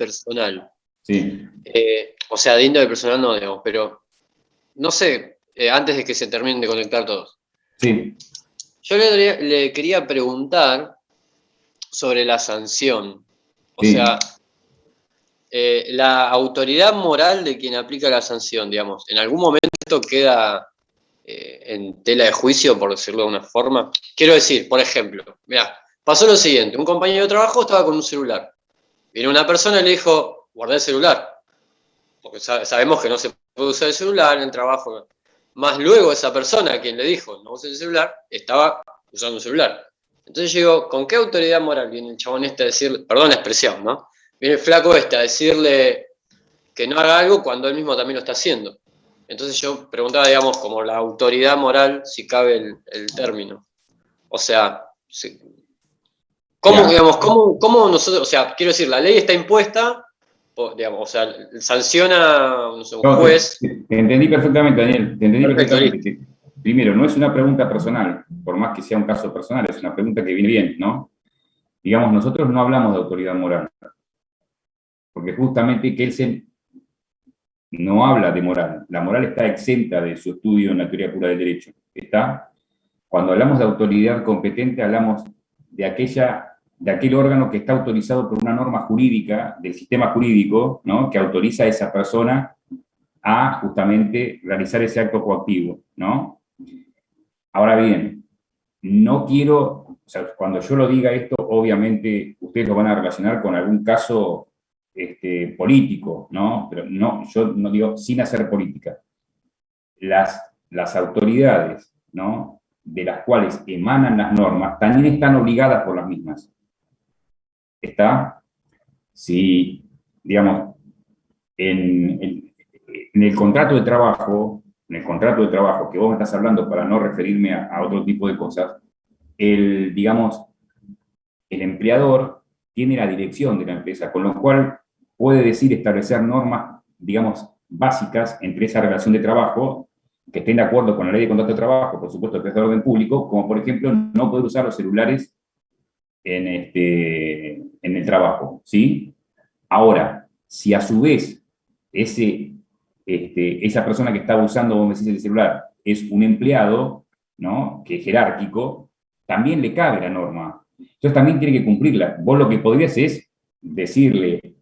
personal. Sí. O sea, de índole personal no, digamos, pero no sé, antes de que se terminen de conectar todos. Sí. Yo le quería preguntar sobre la sanción. O Sí. sea, la autoridad moral de quien aplica la sanción, digamos, ¿en algún momento queda en tela de juicio, por decirlo de una forma? Quiero decir, por ejemplo, mira, pasó lo siguiente, un compañero de trabajo estaba con un celular. Viene una persona y le dijo, guarda el celular, porque sabemos que no se puede usar el celular en el trabajo. Más luego esa persona, quien le dijo, no use el celular, estaba usando un celular. Entonces yo digo, ¿con qué autoridad moral viene el chabón este a decirle, perdón la expresión, ¿no? Viene el flaco este a decirle que no haga algo cuando él mismo también lo está haciendo? Entonces yo preguntaba, digamos, como la autoridad moral, si cabe el término. O sea, ¿cómo, Ya. digamos, cómo nosotros, o sea, quiero decir, la ley está impuesta, digamos, o sea, sanciona, no sé, un No, juez? te entendí perfectamente, Daniel. Te entendí Perfecto, perfectamente. listo. Primero, no es una pregunta personal, por más que sea un caso personal, es una pregunta que viene bien, ¿no? Digamos, nosotros no hablamos de autoridad moral, porque justamente Kelsen no habla de moral. La moral está exenta de su estudio en la teoría pura del derecho. ¿Está? Cuando hablamos de autoridad competente, hablamos de aquel órgano que está autorizado por una norma jurídica del sistema jurídico, ¿no? Que autoriza a esa persona a justamente realizar ese acto coactivo, ¿no? Ahora bien, no quiero, o sea, cuando yo lo diga esto, obviamente ustedes lo van a relacionar con algún caso político, ¿no? Pero no, yo no digo sin hacer política. Las autoridades, ¿no? De las cuales emanan las normas, también están obligadas por las mismas. ¿Está? Si, digamos, en el contrato de trabajo, que vos me estás hablando para no referirme a otro tipo de cosas, digamos, el empleador tiene la dirección de la empresa, con lo cual puede decir establecer normas, digamos, básicas entre esa relación de trabajo que estén de acuerdo con la ley de contrato de trabajo, por supuesto, que es de orden público, como por ejemplo no poder usar los celulares en el trabajo, ¿sí? Ahora, si a su vez esa persona que estaba usando, vos me decís, el celular, es un empleado, ¿no? Que es jerárquico, también le cabe la norma. Entonces también tiene que cumplirla. Vos lo que podrías es decirle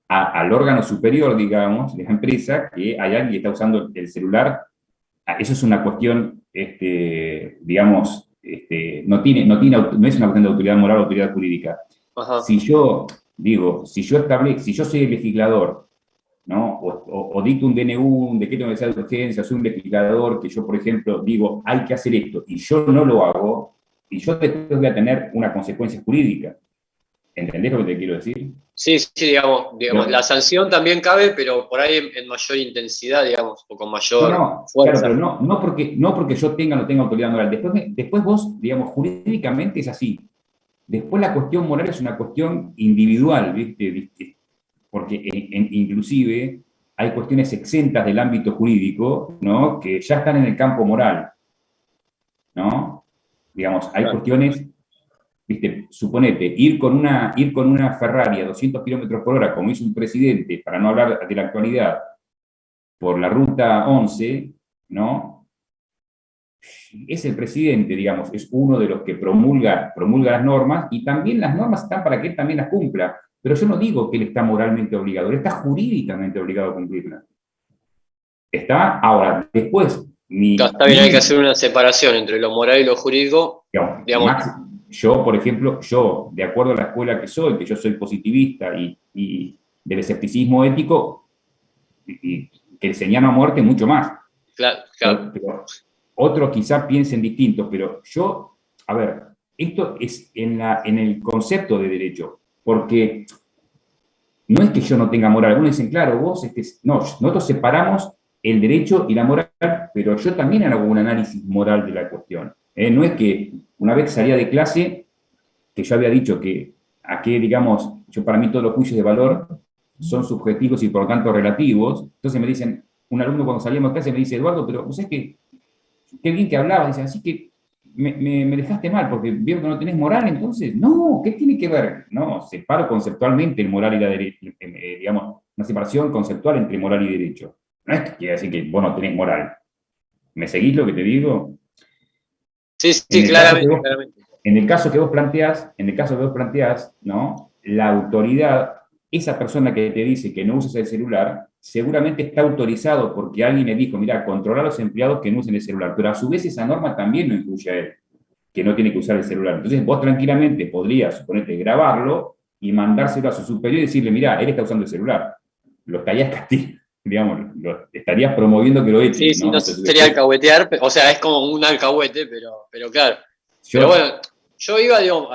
al órgano superior, digamos, de la empresa, que hay alguien que está usando el celular. Eso es una cuestión, digamos, no es una cuestión de autoridad moral o autoridad jurídica. Ajá. Si yo digo, si yo soy el legislador, ¿no? O dicto un DNU, un decreto de necesidad de urgencia, soy un legislador que yo, por ejemplo, digo, hay que hacer esto, y yo no lo hago, y yo después voy a tener una consecuencia jurídica. ¿Entendés lo que te quiero decir? Sí, sí, digamos, Pero, la sanción también cabe, pero por ahí en mayor intensidad, digamos, o con no, mayor no, claro, pero fuerza. no porque yo tenga o no tenga autoridad moral. Después vos, digamos, jurídicamente es así. Después la cuestión moral es una cuestión individual, ¿viste? Porque inclusive hay cuestiones exentas del ámbito jurídico, ¿no? Que ya están en el campo moral, ¿no? Digamos, hay Claro. cuestiones, ¿viste? Suponete, ir con una Ferrari a 200 kilómetros por hora, como hizo un presidente, para no hablar de la actualidad, por la ruta 11, ¿no? Es el presidente, digamos, es uno de los que promulga las normas, y también las normas están para que él también las cumpla. Pero yo no digo que él está moralmente obligado, él está jurídicamente obligado a cumplirlas. ¿Está? Ahora, después, Está bien, hay que hacer una separación entre lo moral y lo jurídico, digamos, digamos. yo, por ejemplo, de acuerdo a la escuela que yo soy positivista y del escepticismo ético, y que enseñan a muerte mucho más. Claro, claro. Pero otros quizás piensen distintos, pero yo, a ver, esto es en el concepto de derecho, porque no es que yo no tenga moral. Algunos dicen, claro, vos, no, nosotros separamos el derecho y la moral, pero yo también hago un análisis moral de la cuestión. No es que una vez salía de clase, que yo había dicho que digamos, yo para mí todos los juicios de valor son subjetivos y por lo tanto relativos. Entonces me dicen, un alumno cuando salíamos de clase me dice, Eduardo, pero vos sabés que qué bien que hablabas, dice, así que me dejaste mal, porque veo que no tenés moral, entonces, no, ¿qué tiene que ver? No, separo conceptualmente el moral y la derecha, digamos, una separación conceptual entre moral y derecho. No es que quiere decir que vos no tenés moral. ¿Me seguís lo que te digo? Sí, En sí, el caso que claramente, vos, claramente. en el caso que vos planteás, ¿no? La autoridad, esa persona que te dice que no uses el celular, seguramente está autorizado porque alguien le dijo, mira, controla a los empleados que no usen el celular, pero a su vez esa norma también lo incluye a él, que no tiene que usar el celular. Entonces vos tranquilamente podrías, suponete, grabarlo y mandárselo a su superior y decirle, mira, él está usando el celular. Lo estarías castigando, digamos, lo estarías promoviendo que lo Sí, echen, sí, ¿no? no Entonces sería después, alcahuetear, o sea, es como un alcahuete, pero claro. Pero yo, bueno, yo iba, digamos,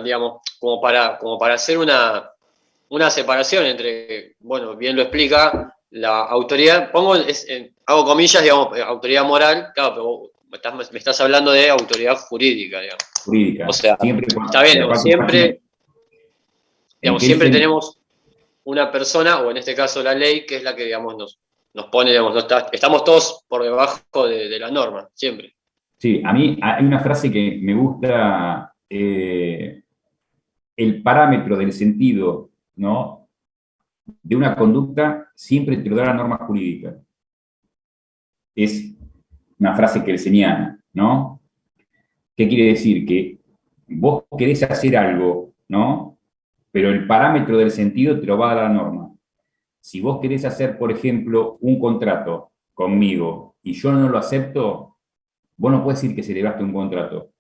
digamos como para hacer una separación entre, bueno, bien lo explica, la autoridad, hago comillas, digamos, autoridad moral, claro, pero vos me estás hablando de autoridad jurídica, digamos. O jurídica, sea, siempre, está bien, y digamos, aparte, Joaquín, en digamos, que él siempre se, tenemos una persona, o en este caso la ley, que es la que, digamos, nos pone, digamos, estamos todos por debajo de la norma, siempre. sí, a mí hay una frase que me gusta, el parámetro del sentido, ¿no? De una conducta siempre te lo da la norma jurídica. Es una frase kelseniana, ¿no? ¿Qué quiere decir? Que vos querés hacer algo, ¿no? Pero el parámetro del sentido te lo va a dar la norma. Si vos querés hacer, por ejemplo, un contrato conmigo y yo no lo acepto, vos no puedes decir que celebraste un contrato,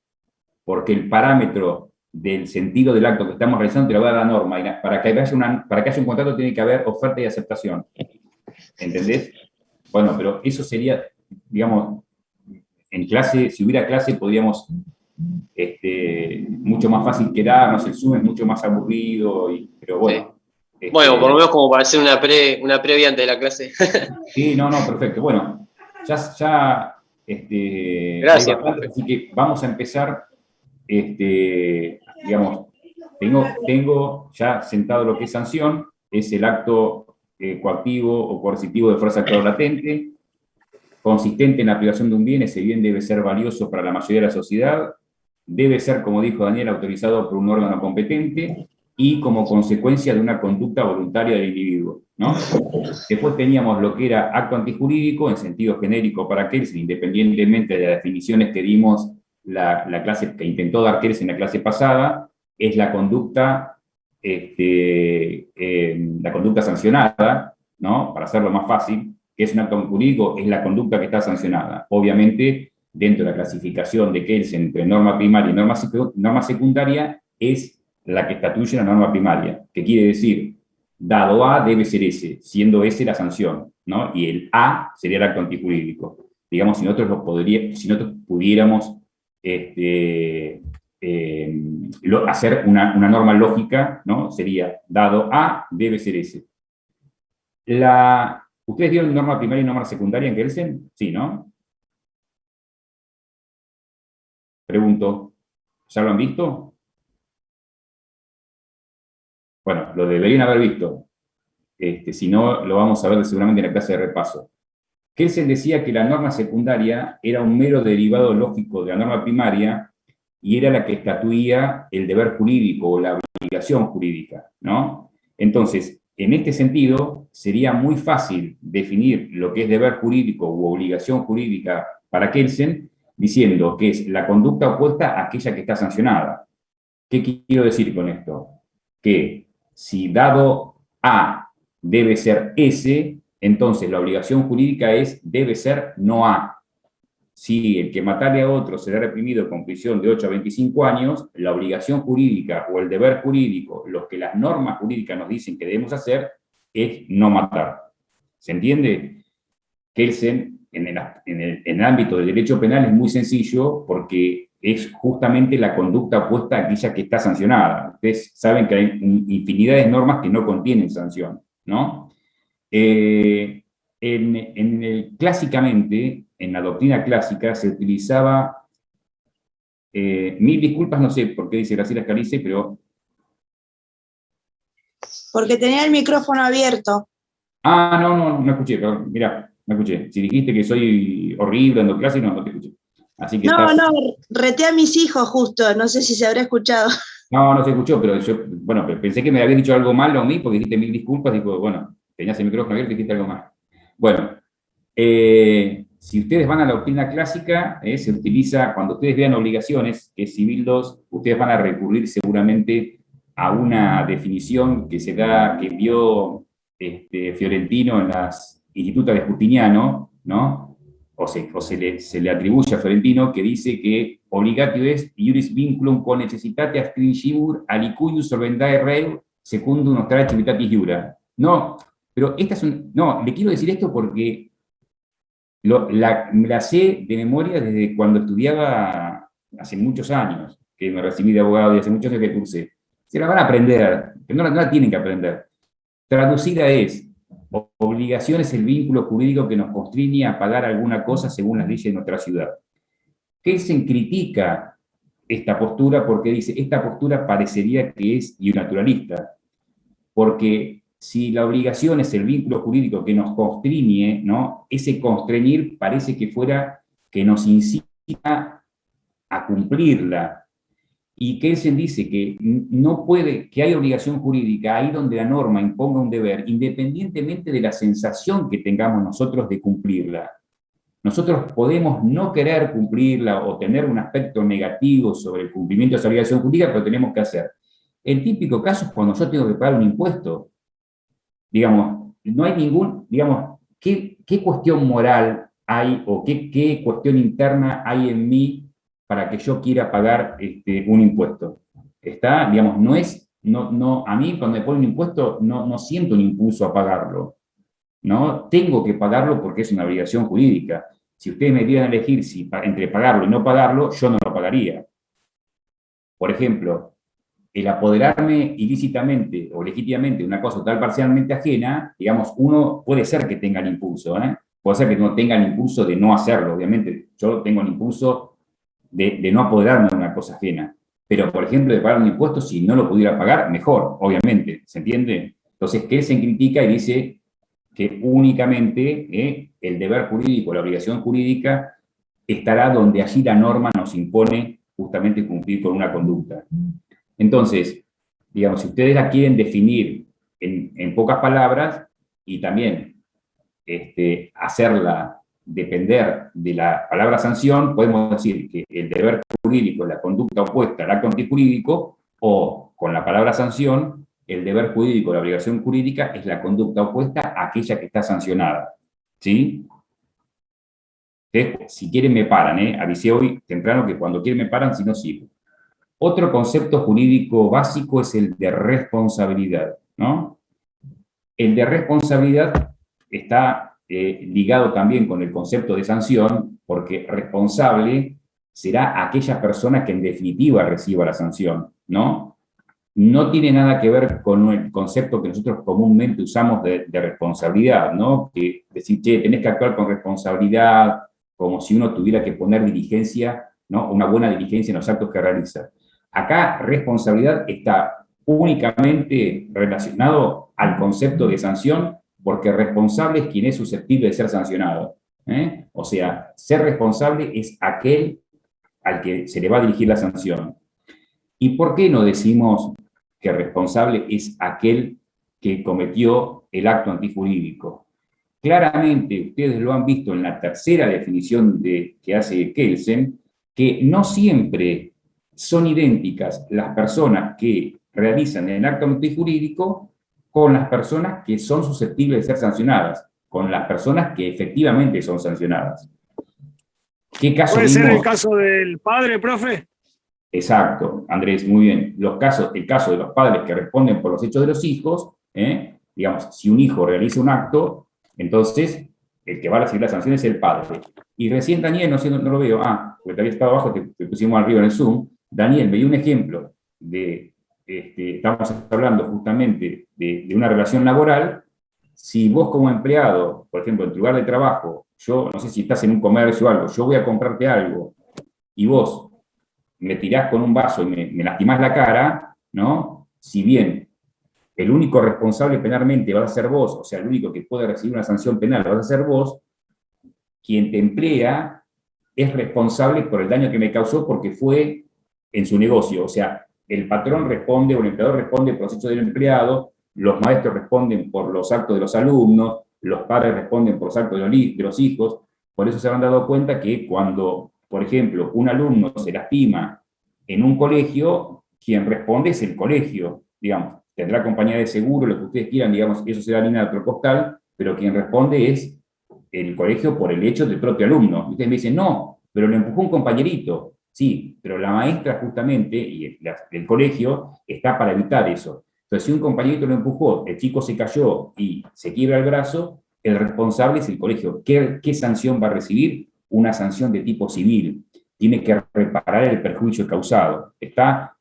porque el parámetro del sentido del acto que estamos realizando te lo va a dar la norma. Y para que haya un contrato tiene que haber oferta y aceptación. ¿Entendés? Bueno, pero eso sería, digamos, en clase, si hubiera clase, podríamos mucho más fácil quedarnos, el Zoom es mucho más aburrido, pero Sí. bueno. Bueno, por lo menos como para hacer una previa antes de la clase. Sí, no, no, perfecto. Bueno, ya hay Gracias, bastantes, profe. así que vamos a empezar, digamos, tengo ya sentado lo que es sanción, es el acto coactivo o coercitivo de fuerza actual latente, consistente en la privación de un bien, ese bien debe ser valioso para la mayoría de la sociedad, debe ser, como dijo Daniel, autorizado por un órgano competente y como consecuencia de una conducta voluntaria del individuo, ¿no? Después teníamos lo que era acto antijurídico en sentido genérico para Kelsen, independientemente de las definiciones que dimos la clase que intentó dar Kelsen en la clase pasada, es la conducta sancionada, ¿no? Para hacerlo más fácil, que es un acto jurídico, es la conducta que está sancionada. Obviamente, dentro de la clasificación de Kelsen entre norma primaria y norma secundaria, es la que estatuye la norma primaria, que quiere decir, dado A debe ser S, siendo S la sanción, ¿no? Y el A sería el acto antijurídico. Digamos, si nosotros pudiéramos hacer una norma lógica, ¿no? Sería, dado A debe ser S. ¿Ustedes vieron norma primaria y norma secundaria en Kelsen? Sí, ¿no? Pregunto, ¿ya lo han visto? Bueno, lo deberían haber visto. Si no, lo vamos a ver seguramente en la clase de repaso. Kelsen decía que la norma secundaria era un mero derivado lógico de la norma primaria y era la que estatuía el deber jurídico o la obligación jurídica, ¿no? Entonces, en este sentido, sería muy fácil definir lo que es deber jurídico u obligación jurídica para Kelsen diciendo que es la conducta opuesta a aquella que está sancionada. ¿Qué quiero decir con esto? Que si dado A debe ser S, entonces la obligación jurídica debe ser no A. Si el que matare a otro será reprimido con prisión de 8 a 25 años, la obligación jurídica o el deber jurídico, lo que las normas jurídicas nos dicen que debemos hacer, es no matar. ¿Se entiende? Kelsen, en el ámbito del derecho penal, es muy sencillo porque es justamente la conducta opuesta a aquella que está sancionada. Ustedes saben que hay infinidad de normas que no contienen sanción, ¿no? Clásicamente, en la doctrina clásica, se utilizaba, mil disculpas, no sé por qué dice Graciela Scalise, pero... Porque tenía el micrófono abierto. No escuché, perdón, mirá, no escuché. Si dijiste que soy horrible dando clase, no te escuché. Así que No, estás... no, reté a mis hijos justo, no sé si se habrá escuchado. No, no se escuchó, pero yo, bueno, pensé que me habías dicho algo malo a mí, porque dijiste mil disculpas, digo, bueno, tenías el micrófono abierto y dijiste algo más. Bueno, si ustedes van a la doctrina clásica, se utiliza, cuando ustedes vean obligaciones, que es civil 2, ustedes van a recurrir seguramente a una definición que se da, que dio Fiorentino en las Institutas de Justiniano, ¿no? Se le atribuye a Fiorentino, que dice que obligatio est iuris vinculum con necessitate astringimur alicuius solvendae rei secundum nostrae civitatis iura. No, pero esta es no, le quiero decir esto porque me la sé de memoria desde cuando estudiaba hace muchos años, que me recibí de abogado y hace muchos años que cursé. Se la van a aprender, pero no la tienen que aprender. Traducida es, obligación es el vínculo jurídico que nos constriñe a pagar alguna cosa según las leyes de nuestra ciudad. Kelsen critica esta postura porque dice, esta postura parecería que es naturalista, porque si la obligación es el vínculo jurídico que nos constriñe, ¿no? Ese constreñir parece que fuera que nos incita a cumplirla. Y Kelsen dice que no puede, que hay obligación jurídica ahí donde la norma imponga un deber, independientemente de la sensación que tengamos nosotros de cumplirla. Nosotros podemos no querer cumplirla o tener un aspecto negativo sobre el cumplimiento de esa obligación jurídica, pero tenemos que hacer. El típico caso es cuando yo tengo que pagar un impuesto. Digamos, no hay ningún, digamos, ¿qué cuestión moral hay o qué cuestión interna hay en mí para que yo quiera pagar un impuesto? Está, digamos, a mí cuando me ponen un impuesto no siento un impulso a pagarlo, ¿no? Tengo que pagarlo porque es una obligación jurídica. Si ustedes me dieran a elegir entre pagarlo y no pagarlo, yo no lo pagaría. Por ejemplo, el apoderarme ilícitamente o legítimamente de una cosa total parcialmente ajena, digamos, uno puede ser que tenga el impulso, puede ser que no tenga el impulso de no hacerlo, obviamente, yo tengo el impulso de no apoderarme de una cosa ajena, pero por ejemplo de pagar un impuesto, si no lo pudiera pagar, mejor, obviamente, ¿se entiende? Entonces, Kelsen critica y dice que únicamente el deber jurídico, la obligación jurídica, estará donde allí la norma nos impone justamente cumplir con una conducta. Entonces, digamos, si ustedes la quieren definir en pocas palabras y también hacerla depender de la palabra sanción, podemos decir que el deber jurídico es la conducta opuesta al acto antijurídico, o con la palabra sanción, el deber jurídico, la obligación jurídica es la conducta opuesta a aquella que está sancionada. ¿Sí? Entonces, si quieren me paran, avisé hoy temprano que cuando quieren me paran, si no sigo. Otro concepto jurídico básico es el de responsabilidad, ¿no? El de responsabilidad está ligado también con el concepto de sanción, porque responsable será aquella persona que en definitiva reciba la sanción, ¿no? No tiene nada que ver con el concepto que nosotros comúnmente usamos de responsabilidad, ¿no? Que decir, che, tenés que actuar con responsabilidad, como si uno tuviera que poner diligencia, ¿no? Una buena diligencia en los actos que realiza. Acá responsabilidad está únicamente relacionado al concepto de sanción, porque responsable es quien es susceptible de ser sancionado. O sea, ser responsable es aquel al que se le va a dirigir la sanción. ¿Y por qué no decimos que responsable es aquel que cometió el acto antijurídico? Claramente, ustedes lo han visto en la tercera definición que hace Kelsen, que no siempre son idénticas las personas que realizan el acto antijurídico con las personas que son susceptibles de ser sancionadas, con las personas que efectivamente son sancionadas. ¿Qué caso ¿Puede vimos? ser el caso del padre, profe? Exacto, Andrés, muy bien. El caso de los padres que responden por los hechos de los hijos, digamos, si un hijo realiza un acto, entonces el que va a recibir la sanción es el padre. Y recién Daniel, no sé, no lo veo, porque te había estado abajo, te pusimos arriba en el Zoom. Daniel, me dio un ejemplo de, estamos hablando justamente de una relación laboral. Si vos como empleado, por ejemplo, en tu lugar de trabajo, yo no sé si estás en un comercio o algo, yo voy a comprarte algo y vos me tirás con un vaso y me lastimás la cara, ¿no? Si bien el único responsable penalmente va a ser vos, o sea, el único que puede recibir una sanción penal va a ser vos, quien te emplea es responsable por el daño que me causó porque fue en su negocio. O sea, el patrón responde o el empleador responde por los hechos del empleado, los maestros responden por los actos de los alumnos, los padres responden por los actos de los hijos. Por eso se han dado cuenta que cuando, por ejemplo, un alumno se lastima en un colegio, quien responde es el colegio, digamos. Tendrá compañía de seguro, lo que ustedes quieran, digamos, eso será línea de otro costal, pero quien responde es el colegio por el hecho del propio alumno. Y ustedes me dicen, no, pero lo empujó un compañerito. Sí, pero la maestra justamente, y el colegio, está para evitar eso. Entonces, si un compañerito lo empujó, el chico se cayó y se quiebra el brazo, el responsable es el colegio. ¿Qué sanción va a recibir? Una sanción de tipo civil. Tiene que reparar el perjuicio causado.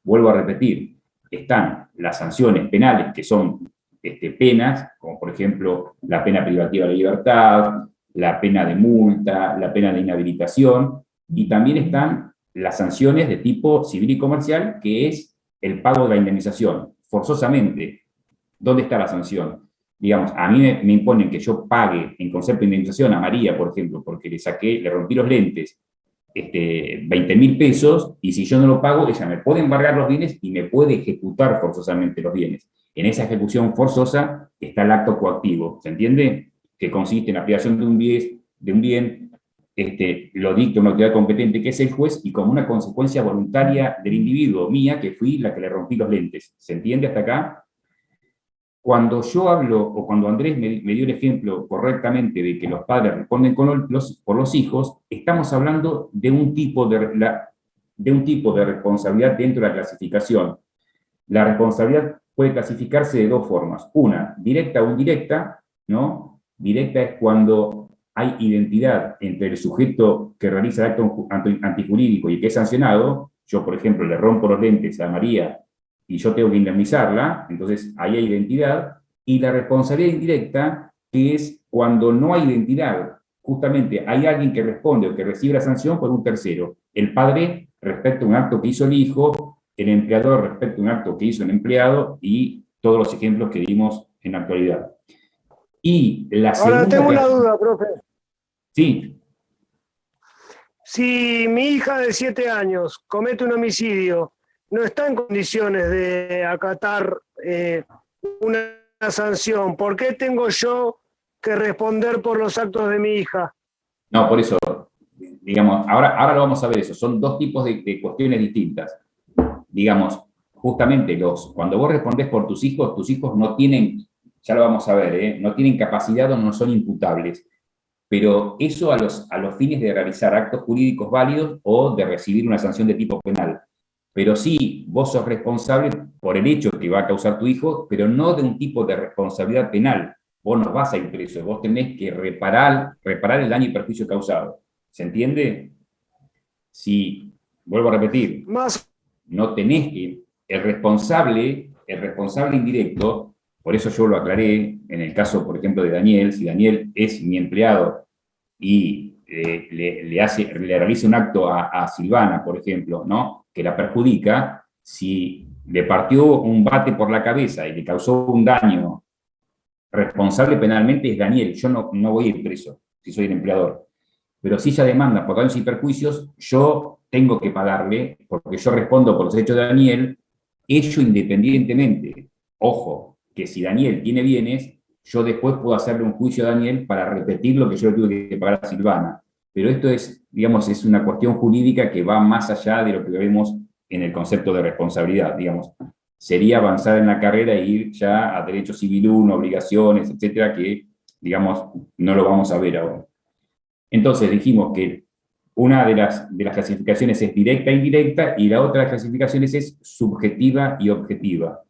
Vuelvo a repetir, están las sanciones penales, que son penas, como por ejemplo la pena privativa de libertad, la pena de multa, la pena de inhabilitación, y también están las sanciones de tipo civil y comercial, que es el pago de la indemnización, forzosamente. ¿Dónde está la sanción? Digamos, a mí me imponen que yo pague en concepto de indemnización a María, por ejemplo, porque le rompí los lentes, 20.000 pesos, y si yo no lo pago, ella me puede embargar los bienes y me puede ejecutar forzosamente los bienes. En esa ejecución forzosa está el acto coactivo, ¿se entiende? Que consiste en la aplicación de un bien, lo dicta una autoridad competente que es el juez, y como una consecuencia voluntaria del individuo, mía, que fui la que le rompí los lentes. ¿Se entiende hasta acá? Cuando yo hablo, o cuando Andrés me dio el ejemplo correctamente de que los padres responden por los hijos, estamos hablando de un tipo de responsabilidad dentro de la clasificación. La responsabilidad puede clasificarse de dos formas. Una, directa o indirecta, ¿no? Directa es cuando hay identidad entre el sujeto que realiza el acto antijurídico y el que es sancionado. Yo, por ejemplo, le rompo los lentes a María y yo tengo que indemnizarla, entonces ahí hay identidad. Y la responsabilidad indirecta, que es cuando no hay identidad. Justamente hay alguien que responde o que recibe la sanción por un tercero. El padre respecto a un acto que hizo el hijo, el empleador respecto a un acto que hizo el empleado, y todos los ejemplos que dimos en la actualidad. Y la segunda... Ahora tengo una duda, profe. Sí. Si mi hija de 7 años comete un homicidio, no está en condiciones de acatar una sanción, ¿por qué tengo yo que responder por los actos de mi hija? No, por eso, digamos, ahora lo vamos a ver eso. Son dos tipos de cuestiones distintas. Digamos, justamente cuando vos respondés por tus hijos no tienen, ya lo vamos a ver, no tienen capacidad o no son imputables. Pero eso a los fines de realizar actos jurídicos válidos o de recibir una sanción de tipo penal. Pero sí, vos sos responsable por el hecho que va a causar tu hijo, pero no de un tipo de responsabilidad penal. Vos no vas a ir preso, vos tenés que reparar el daño y perjuicio causado. ¿Se entiende? Si, vuelvo a repetir, no tenés que... El responsable indirecto, por eso yo lo aclaré en el caso, por ejemplo, de Daniel. Si Daniel es mi empleado y le realiza un acto a Silvana, por ejemplo, ¿no?, que la perjudica, si le partió un bate por la cabeza y le causó un daño, responsable penalmente es Daniel. Yo no voy a ir preso si soy el empleador. Pero si ella demanda por daños y perjuicios, yo tengo que pagarle, porque yo respondo por los hechos de Daniel, ello independientemente. Ojo, que si Daniel tiene bienes, yo después puedo hacerle un juicio a Daniel para repetir lo que yo le tuve que pagar a Silvana. Pero esto es, digamos, es una cuestión jurídica que va más allá de lo que vemos en el concepto de responsabilidad, digamos. Sería avanzar en la carrera e ir ya a derecho civil 1, obligaciones, etcétera, que, digamos, no lo vamos a ver ahora. Entonces dijimos que una de las clasificaciones es directa e indirecta, y la otra de las clasificaciones es subjetiva y objetiva.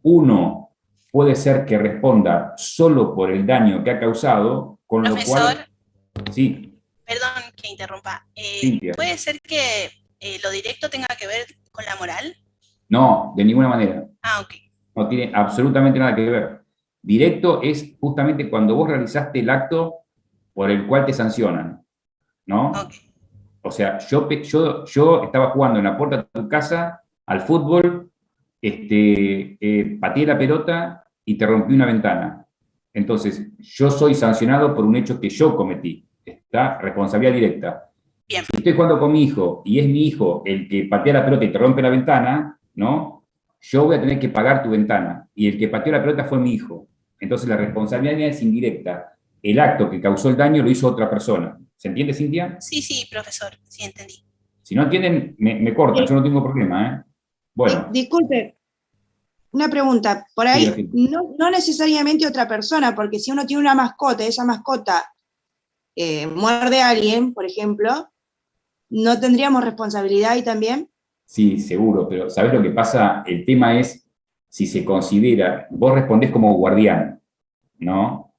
Uno puede ser que responda solo por el daño que ha causado, con Profesor, lo cual... Sí. Perdón que interrumpa. Cintia. ¿Puede ser que lo directo tenga que ver con la moral? No, de ninguna manera. Ah, ok. No tiene absolutamente nada que ver. Directo es justamente cuando vos realizaste el acto por el cual te sancionan, ¿no? Okay. O sea, yo estaba jugando en la puerta de tu casa al fútbol, pateé la pelota y te rompí una ventana. Entonces, yo soy sancionado por un hecho que yo cometí. Está responsabilidad directa. Bien. Si estoy jugando con mi hijo y es mi hijo el que patea la pelota y te rompe la ventana, ¿no? Yo voy a tener que pagar tu ventana. Y el que pateó la pelota fue mi hijo. Entonces la responsabilidad es indirecta. El acto que causó el daño lo hizo otra persona. ¿Se entiende, Cintia? Sí, sí, profesor, sí entendí. Si no entienden, me cortan, yo no tengo problema, ¿eh? Bueno, Disculpe, una pregunta. Por sí, ahí Graciela. no necesariamente otra persona, porque si uno tiene una mascota y esa mascota muerde a alguien, por ejemplo, ¿no tendríamos responsabilidad ahí también? Sí, seguro, pero ¿sabés lo que pasa? El tema es si se considera, vos respondés como guardián, ¿no?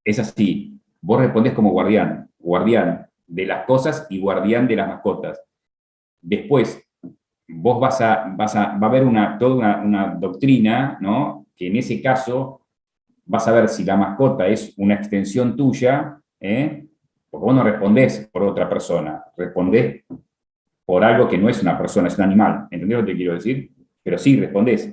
Es así, vos respondés como guardián, guardián de las cosas y guardián de las mascotas. Después, vos va a haber toda una doctrina, ¿no? Que en ese caso vas a ver si la mascota es una extensión tuya, ¿eh? Porque vos no respondés por otra persona, respondés por algo que no es una persona, es un animal. ¿Entendés lo que te quiero decir? Pero sí, respondés.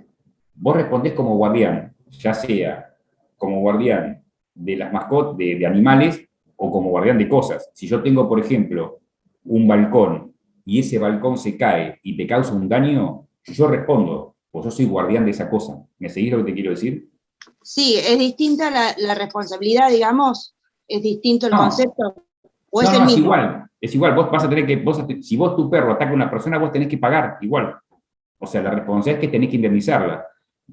Vos respondés como guardián, ya sea como guardián de las mascotas, de animales, o como guardián de cosas. Si yo tengo, por ejemplo, un balcón y ese balcón se cae y te causa un daño, yo respondo, pues yo soy guardián de esa cosa. ¿Me seguís lo que te quiero decir? Sí, es distinta la responsabilidad, digamos, es distinto el No, concepto, o es no, el no, es mismo. igual. Es igual, vos vas a tener que, si vos tu perro ataca a una persona, vos tenés que pagar igual. O sea, la responsabilidad es que tenés que indemnizarla.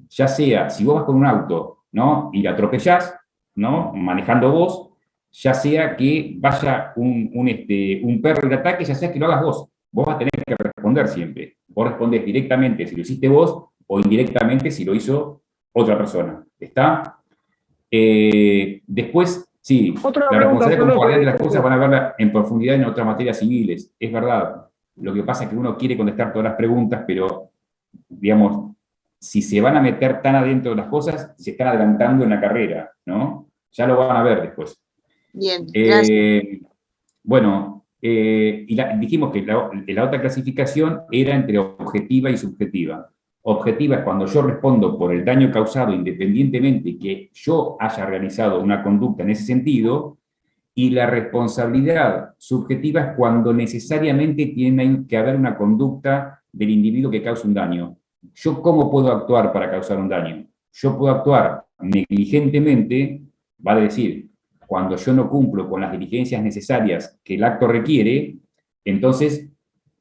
Ya sea, si vos vas con un auto, ¿no? Y la atropellás, ¿no? Manejando vos, ya sea que vaya un perro y le ataque, ya sea que lo hagas vos. Vos vas a tener que responder siempre. Vos respondés directamente si lo hiciste vos o indirectamente si lo hizo otra persona. ¿Está? Después, sí, Otra la pregunta, responsabilidad como guardián de las cosas profesor. van a verla en profundidad en otras materias civiles. Es verdad. Lo que pasa es que uno quiere contestar todas las preguntas, pero, digamos, si se van a meter tan adentro de las cosas, se están adelantando en la carrera, ¿no? Ya lo van a ver después. Bien, gracias. Bueno, dijimos que la otra clasificación era entre objetiva y subjetiva. Objetiva es cuando yo respondo por el daño causado independientemente que yo haya realizado una conducta en ese sentido, y la responsabilidad subjetiva es cuando necesariamente tiene que haber una conducta del individuo que causa un daño. ¿Yo cómo puedo actuar para causar un daño? Yo puedo actuar negligentemente, vale decir, cuando yo no cumplo con las diligencias necesarias que el acto requiere, entonces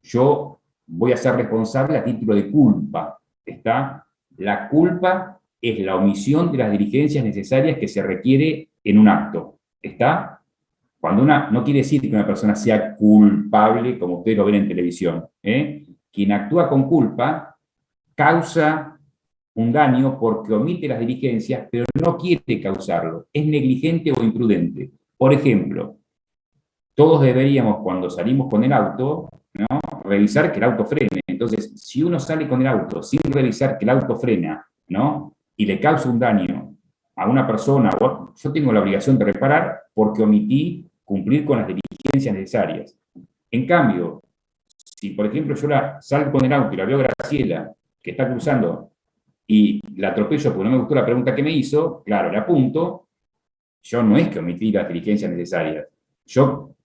yo voy a ser responsable a título de culpa. ¿Está? La culpa es la omisión de las diligencias necesarias que se requiere en un acto. ¿Está? Cuando no quiere decir que una persona sea culpable, como ustedes lo ven en televisión. Quien actúa con culpa causa un daño porque omite las diligencias, pero no quiere causarlo. Es negligente o imprudente. Por ejemplo, todos deberíamos, cuando salimos con el auto, ¿no? Revisar que el auto frene. Entonces, si uno sale con el auto sin revisar que el auto frena, ¿no? Y le causa un daño a una persona, yo tengo la obligación de reparar porque omití cumplir con las diligencias necesarias. En cambio, si por ejemplo yo salgo con el auto y la veo a Graciela, que está cruzando, y la atropello porque no me gustó la pregunta que me hizo, claro, le apunto, yo no es que omití las diligencias necesarias.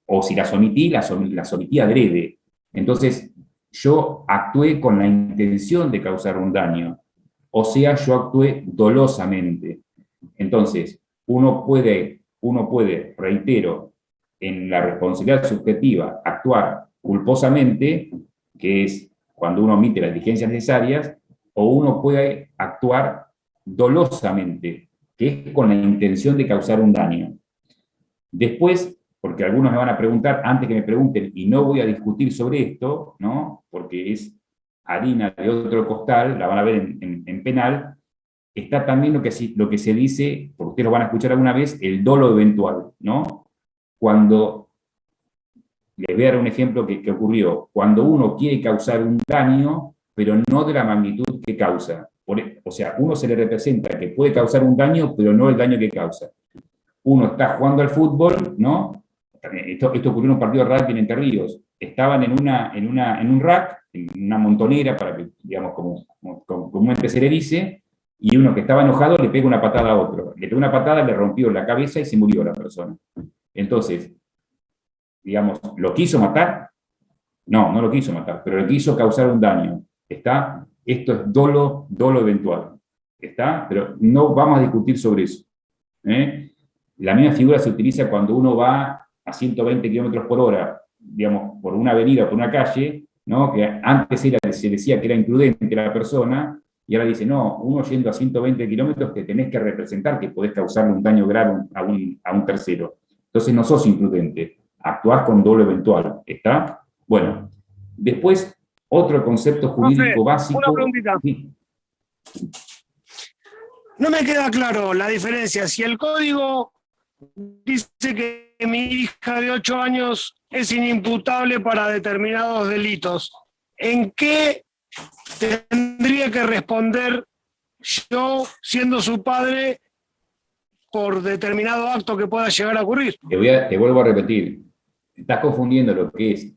O si las omití, las omití adrede. Entonces, yo actué con la intención de causar un daño. O sea, yo actué dolosamente. Entonces, uno puede, reitero, en la responsabilidad subjetiva, actuar culposamente, que es cuando uno omite las diligencias necesarias, o uno puede actuar dolosamente, que es con la intención de causar un daño. Después, porque algunos me van a preguntar, antes que me pregunten, y no voy a discutir sobre esto, ¿no? Porque es harina de otro costal, la van a ver en penal, está también lo que se dice, porque ustedes lo van a escuchar alguna vez, el dolo eventual, ¿no? Cuando, les voy a dar un ejemplo que ocurrió, cuando uno quiere causar un daño, pero no de la magnitud que causa. O sea, uno se le representa que puede causar un daño, pero no el daño que causa. Uno está jugando al fútbol, ¿no? Esto ocurrió en un partido de rugby en Entre Ríos. Estaban en un rack, en una montonera, para que, digamos, como comúnmente se le dice, y uno que estaba enojado le pega una patada a otro. Le pegó una patada, le rompió la cabeza y se murió la persona. Entonces, digamos, ¿lo quiso matar? No, no lo quiso matar, pero le quiso causar un daño. ¿Está? Esto es dolo eventual. ¿Está? Pero no vamos a discutir sobre eso. La misma figura se utiliza cuando uno va a 120 kilómetros por hora, digamos, por una avenida, por una calle, ¿no? Que antes se decía que era imprudente la persona, y ahora dice, no, uno yendo a 120 kilómetros que tenés que representar que podés causarle un daño grave a un tercero. Entonces no sos imprudente, actuás con dolo eventual. ¿Está? Bueno, después, otro concepto jurídico básico. Una preguntita. Sí. No me queda claro la diferencia. Si el código dice que mi hija de 8 años es inimputable para determinados delitos, ¿en qué tendría que responder yo, siendo su padre, por determinado acto que pueda llegar a ocurrir? Te vuelvo a repetir. Estás confundiendo lo que es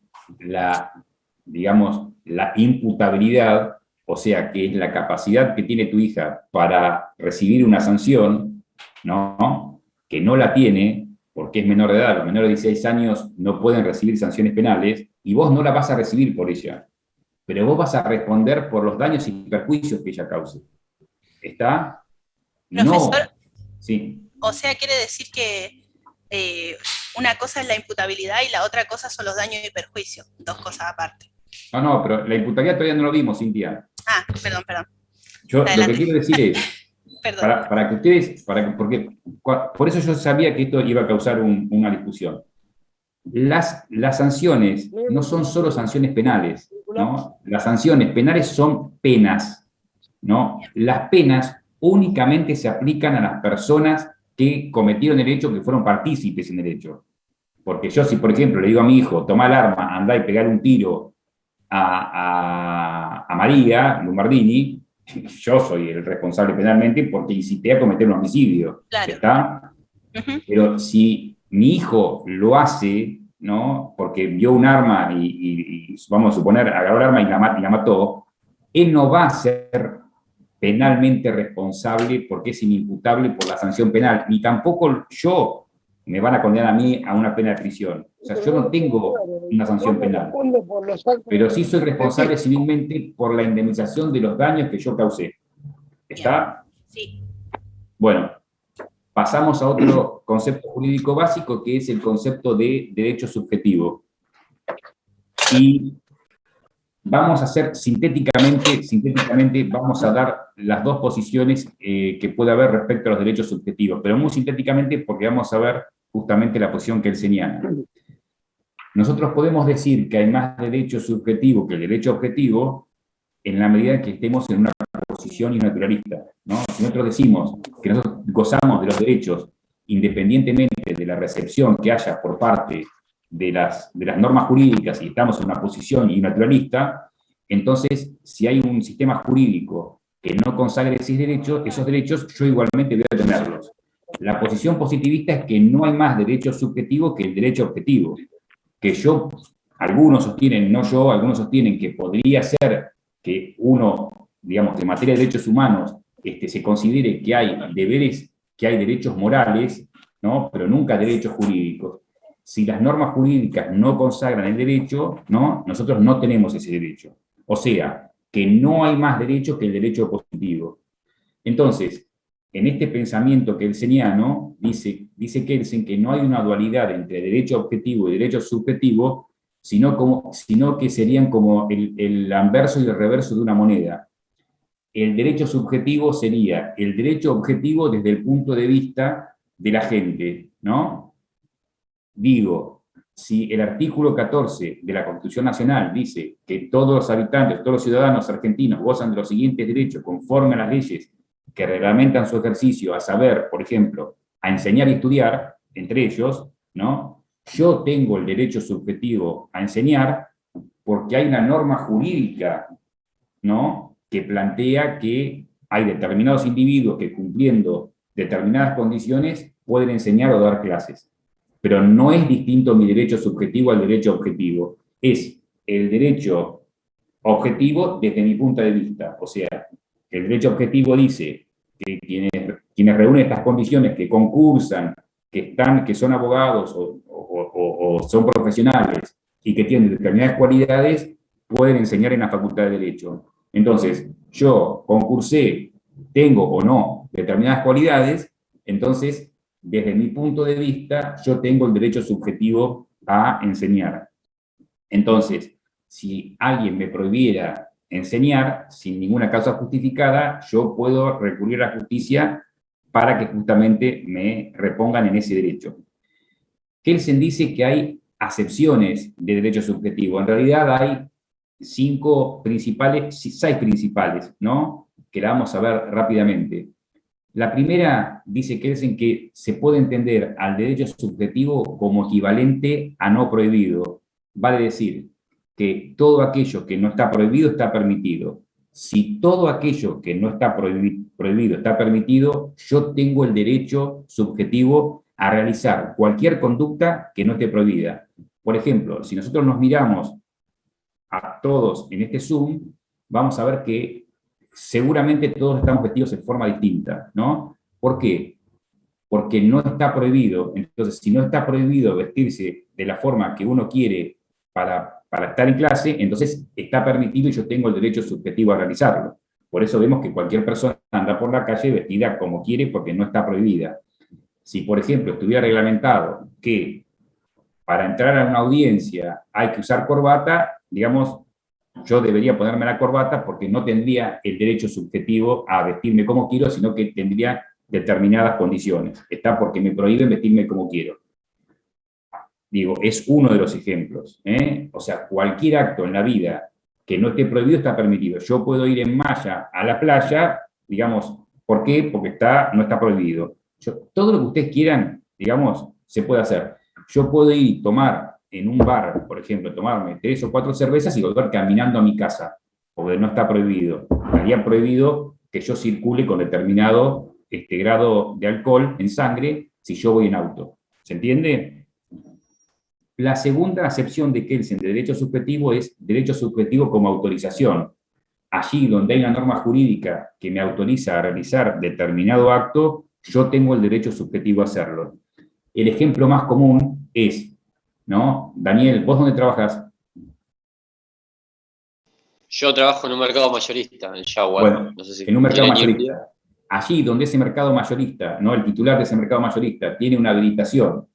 digamos, la imputabilidad, o sea, que es la capacidad que tiene tu hija para recibir una sanción, ¿no? Que no la tiene, porque es menor de edad. Los menores de 16 años no pueden recibir sanciones penales, y vos no la vas a recibir por ella. Pero vos vas a responder por los daños y perjuicios que ella cause. ¿Está? Profesor, no. Sí. O sea, quiere decir que una cosa es la imputabilidad y la otra cosa son los daños y perjuicios, dos cosas aparte. No, pero la imputabilidad todavía no lo vimos, Cintia. Ah, perdón. Yo Adelante. lo que quiero decir es, para que ustedes, porque por eso yo sabía que esto iba a causar una discusión. Las sanciones no son solo sanciones penales, ¿no? Las sanciones penales son penas, ¿no? Las penas únicamente se aplican a las personas que cometieron el hecho, que fueron partícipes en el hecho. Porque yo, si por ejemplo le digo a mi hijo, toma el arma, andá y pegar un tiro a María Lombardini, yo soy el responsable penalmente porque incité a cometer un homicidio. Claro. ¿Está? Pero si mi hijo lo hace, ¿no? Porque vio un arma y vamos a suponer, agarró el arma y la mató, él no va a ser penalmente responsable porque es inimputable por la sanción penal, ni tampoco yo me van a condenar a mí a una pena de prisión. O sea, yo no tengo una sanción penal, pero sí soy responsable civilmente por la indemnización de los daños que yo causé. ¿Está? Sí. Bueno, pasamos a otro concepto jurídico básico, que es el concepto de derecho subjetivo. Y vamos a hacer sintéticamente vamos a dar las dos posiciones que puede haber respecto a los derechos subjetivos, pero muy sintéticamente porque vamos a ver justamente la posición que él señala. Nosotros podemos decir que hay más derecho subjetivo que el derecho objetivo en la medida en que estemos en una posición naturalista, ¿no? Si nosotros decimos que nosotros gozamos de los derechos independientemente de la recepción que haya por parte de las normas jurídicas y estamos en una posición naturalista, entonces si hay un sistema jurídico que no consagre esos derechos yo igualmente voy a tenerlos. La posición positivista es que no hay más derecho subjetivo que el derecho objetivo, que algunos sostienen, no yo, algunos sostienen que podría ser que uno, digamos, en materia de derechos humanos, se considere que hay deberes, que hay derechos morales, ¿no? Pero nunca derechos jurídicos. Si las normas jurídicas no consagran el derecho, ¿no? Nosotros no tenemos ese derecho. O sea, que no hay más derecho que el derecho positivo. Entonces, en este pensamiento kelseniano, dice Kelsen que no hay una dualidad entre derecho objetivo y derecho subjetivo, sino que serían como el anverso y el reverso de una moneda. El derecho subjetivo sería el derecho objetivo desde el punto de vista de la gente, ¿no? Digo, si el artículo 14 de la Constitución Nacional dice que todos los habitantes, todos los ciudadanos argentinos gozan de los siguientes derechos conforme a las leyes que reglamentan su ejercicio, a saber, por ejemplo, a enseñar y estudiar, entre ellos, ¿no? Yo tengo el derecho subjetivo a enseñar porque hay una norma jurídica, ¿no? Que plantea que hay determinados individuos que cumpliendo determinadas condiciones pueden enseñar o dar clases. Pero no es distinto mi derecho subjetivo al derecho objetivo. Es el derecho objetivo desde mi punto de vista. O sea, el derecho objetivo dice que quienes reúnen estas condiciones, que concursan, que son abogados o o son profesionales y que tienen determinadas cualidades, pueden enseñar en la Facultad de Derecho. Entonces, yo concursé, tengo o no determinadas cualidades, entonces, desde mi punto de vista, yo tengo el derecho subjetivo a enseñar. Entonces, si alguien me prohibiera enseñar sin ninguna causa justificada, yo puedo recurrir a la justicia para que justamente me repongan en ese derecho. Kelsen dice que hay acepciones de derecho subjetivo. En realidad hay 6 principales, ¿no? Que la vamos a ver rápidamente. La primera, dice Kelsen, que se puede entender al derecho subjetivo como equivalente a no prohibido. Vale decir que todo aquello que no está prohibido está permitido. Si todo aquello que no está prohibido está permitido, yo tengo el derecho subjetivo a realizar cualquier conducta que no esté prohibida. Por ejemplo, si nosotros nos miramos a todos en este Zoom, vamos a ver que seguramente todos estamos vestidos en forma distinta, ¿no? ¿Por qué? Porque no está prohibido. Entonces, si no está prohibido vestirse de la forma que uno quiere para estar en clase, entonces está permitido y yo tengo el derecho subjetivo a realizarlo. Por eso vemos que cualquier persona anda por la calle vestida como quiere porque no está prohibida. Si, por ejemplo, estuviera reglamentado que para entrar a una audiencia hay que usar corbata, digamos, yo debería ponerme la corbata porque no tendría el derecho subjetivo a vestirme como quiero, sino que tendría determinadas condiciones. Está porque me prohíben vestirme como quiero. Digo, es uno de los ejemplos, ¿eh? O sea, cualquier acto en la vida que no esté prohibido está permitido. Yo puedo ir en malla a la playa, digamos, ¿por qué? Porque no está prohibido. Todo lo que ustedes quieran, digamos, se puede hacer. Yo puedo ir y tomar en un bar, por ejemplo, tomarme 3 o 4 cervezas y volver caminando a mi casa, porque no está prohibido. Estaría prohibido que yo circule con determinado grado de alcohol en sangre si yo voy en auto. ¿Se entiende? La segunda acepción de Kelsen de derecho subjetivo es derecho subjetivo como autorización. Allí donde hay una norma jurídica que me autoriza a realizar determinado acto, yo tengo el derecho subjetivo a hacerlo. El ejemplo más común es, ¿no? Daniel, ¿vos dónde trabajas? Yo trabajo en un mercado mayorista, en Jaguar. Bueno, no sé si en un mercado tienen mayorista. India. Allí donde ese mercado mayorista, ¿no? El titular de ese mercado mayorista tiene una habilitación,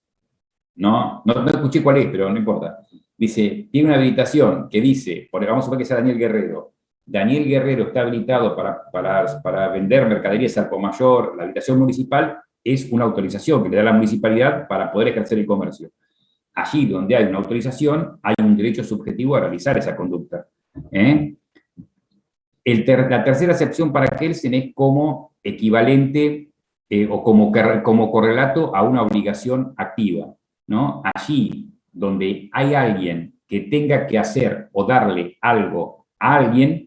¿no? No escuché cuál es, pero no importa. Dice, tiene una habilitación que dice, vamos a suponer que sea Daniel Guerrero. Daniel Guerrero está habilitado para vender mercaderías al por mayor. La habilitación municipal es una autorización que le da la municipalidad para poder ejercer el comercio. Allí donde hay una autorización, hay un derecho subjetivo a realizar esa conducta. La tercera acepción para Kelsen es como equivalente o como correlato a una obligación activa, ¿no? Allí donde hay alguien que tenga que hacer o darle algo a alguien,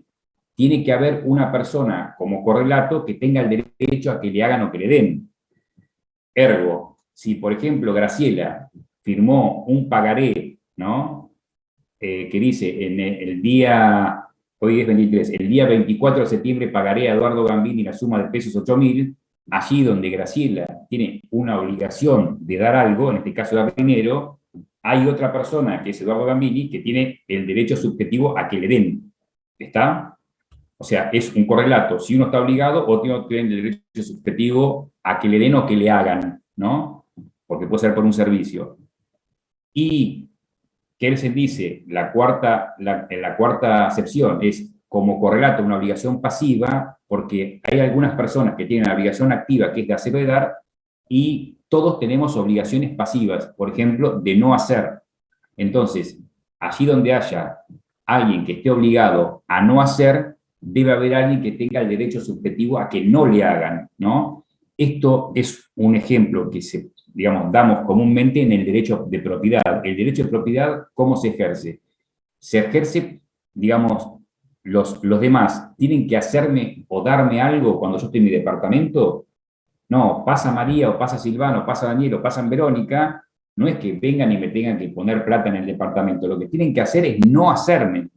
tiene que haber una persona como correlato que tenga el derecho a que le hagan o que le den. Ergo, si por ejemplo Graciela firmó un pagaré, ¿no? Que dice en el día, hoy es 23, el día 24 de septiembre pagaré a Eduardo Gambini la suma de pesos 8.000, allí donde Graciela tiene una obligación de dar algo, en este caso dar dinero, hay otra persona, que es Eduardo Gambini, que tiene el derecho subjetivo a que le den. ¿Está? O sea, es un correlato. Si uno está obligado, otro tiene el derecho subjetivo a que le den o que le hagan, ¿no? Porque puede ser por un servicio. Y Kelsen dice, la cuarta acepción es como correlato una obligación pasiva, porque hay algunas personas que tienen la obligación activa, que es de hacer o de dar, y todos tenemos obligaciones pasivas, por ejemplo, de no hacer. Entonces, allí donde haya alguien que esté obligado a no hacer, debe haber alguien que tenga el derecho subjetivo a que no le hagan, ¿no? Esto es un ejemplo que damos comúnmente en el derecho de propiedad. El derecho de propiedad, ¿cómo se ejerce? Se ejerce, digamos, los demás tienen que hacerme o darme algo cuando yo estoy en mi departamento. No, pasa María o pasa Silvano, o pasa Daniel o pasa Verónica, no es que vengan y me tengan que poner plata en el departamento. Lo que tienen que hacer es no hacerme.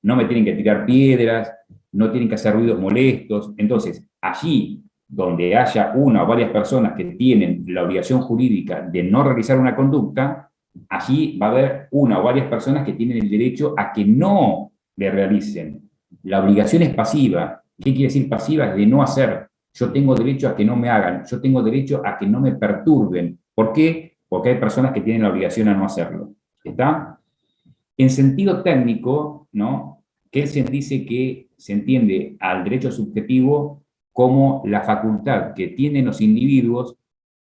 No me tienen que tirar piedras, no tienen que hacer ruidos molestos. Entonces, allí donde haya una o varias personas que tienen la obligación jurídica de no realizar una conducta, allí va a haber una o varias personas que tienen el derecho a que no le realicen. La obligación es pasiva. ¿Qué quiere decir pasiva? Es de no hacer. Yo tengo derecho a que no me hagan, yo tengo derecho a que no me perturben. ¿Por qué? Porque hay personas que tienen la obligación a no hacerlo. ¿Está? En sentido técnico, ¿no? Kelsen dice que se entiende al derecho subjetivo como la facultad que tienen los individuos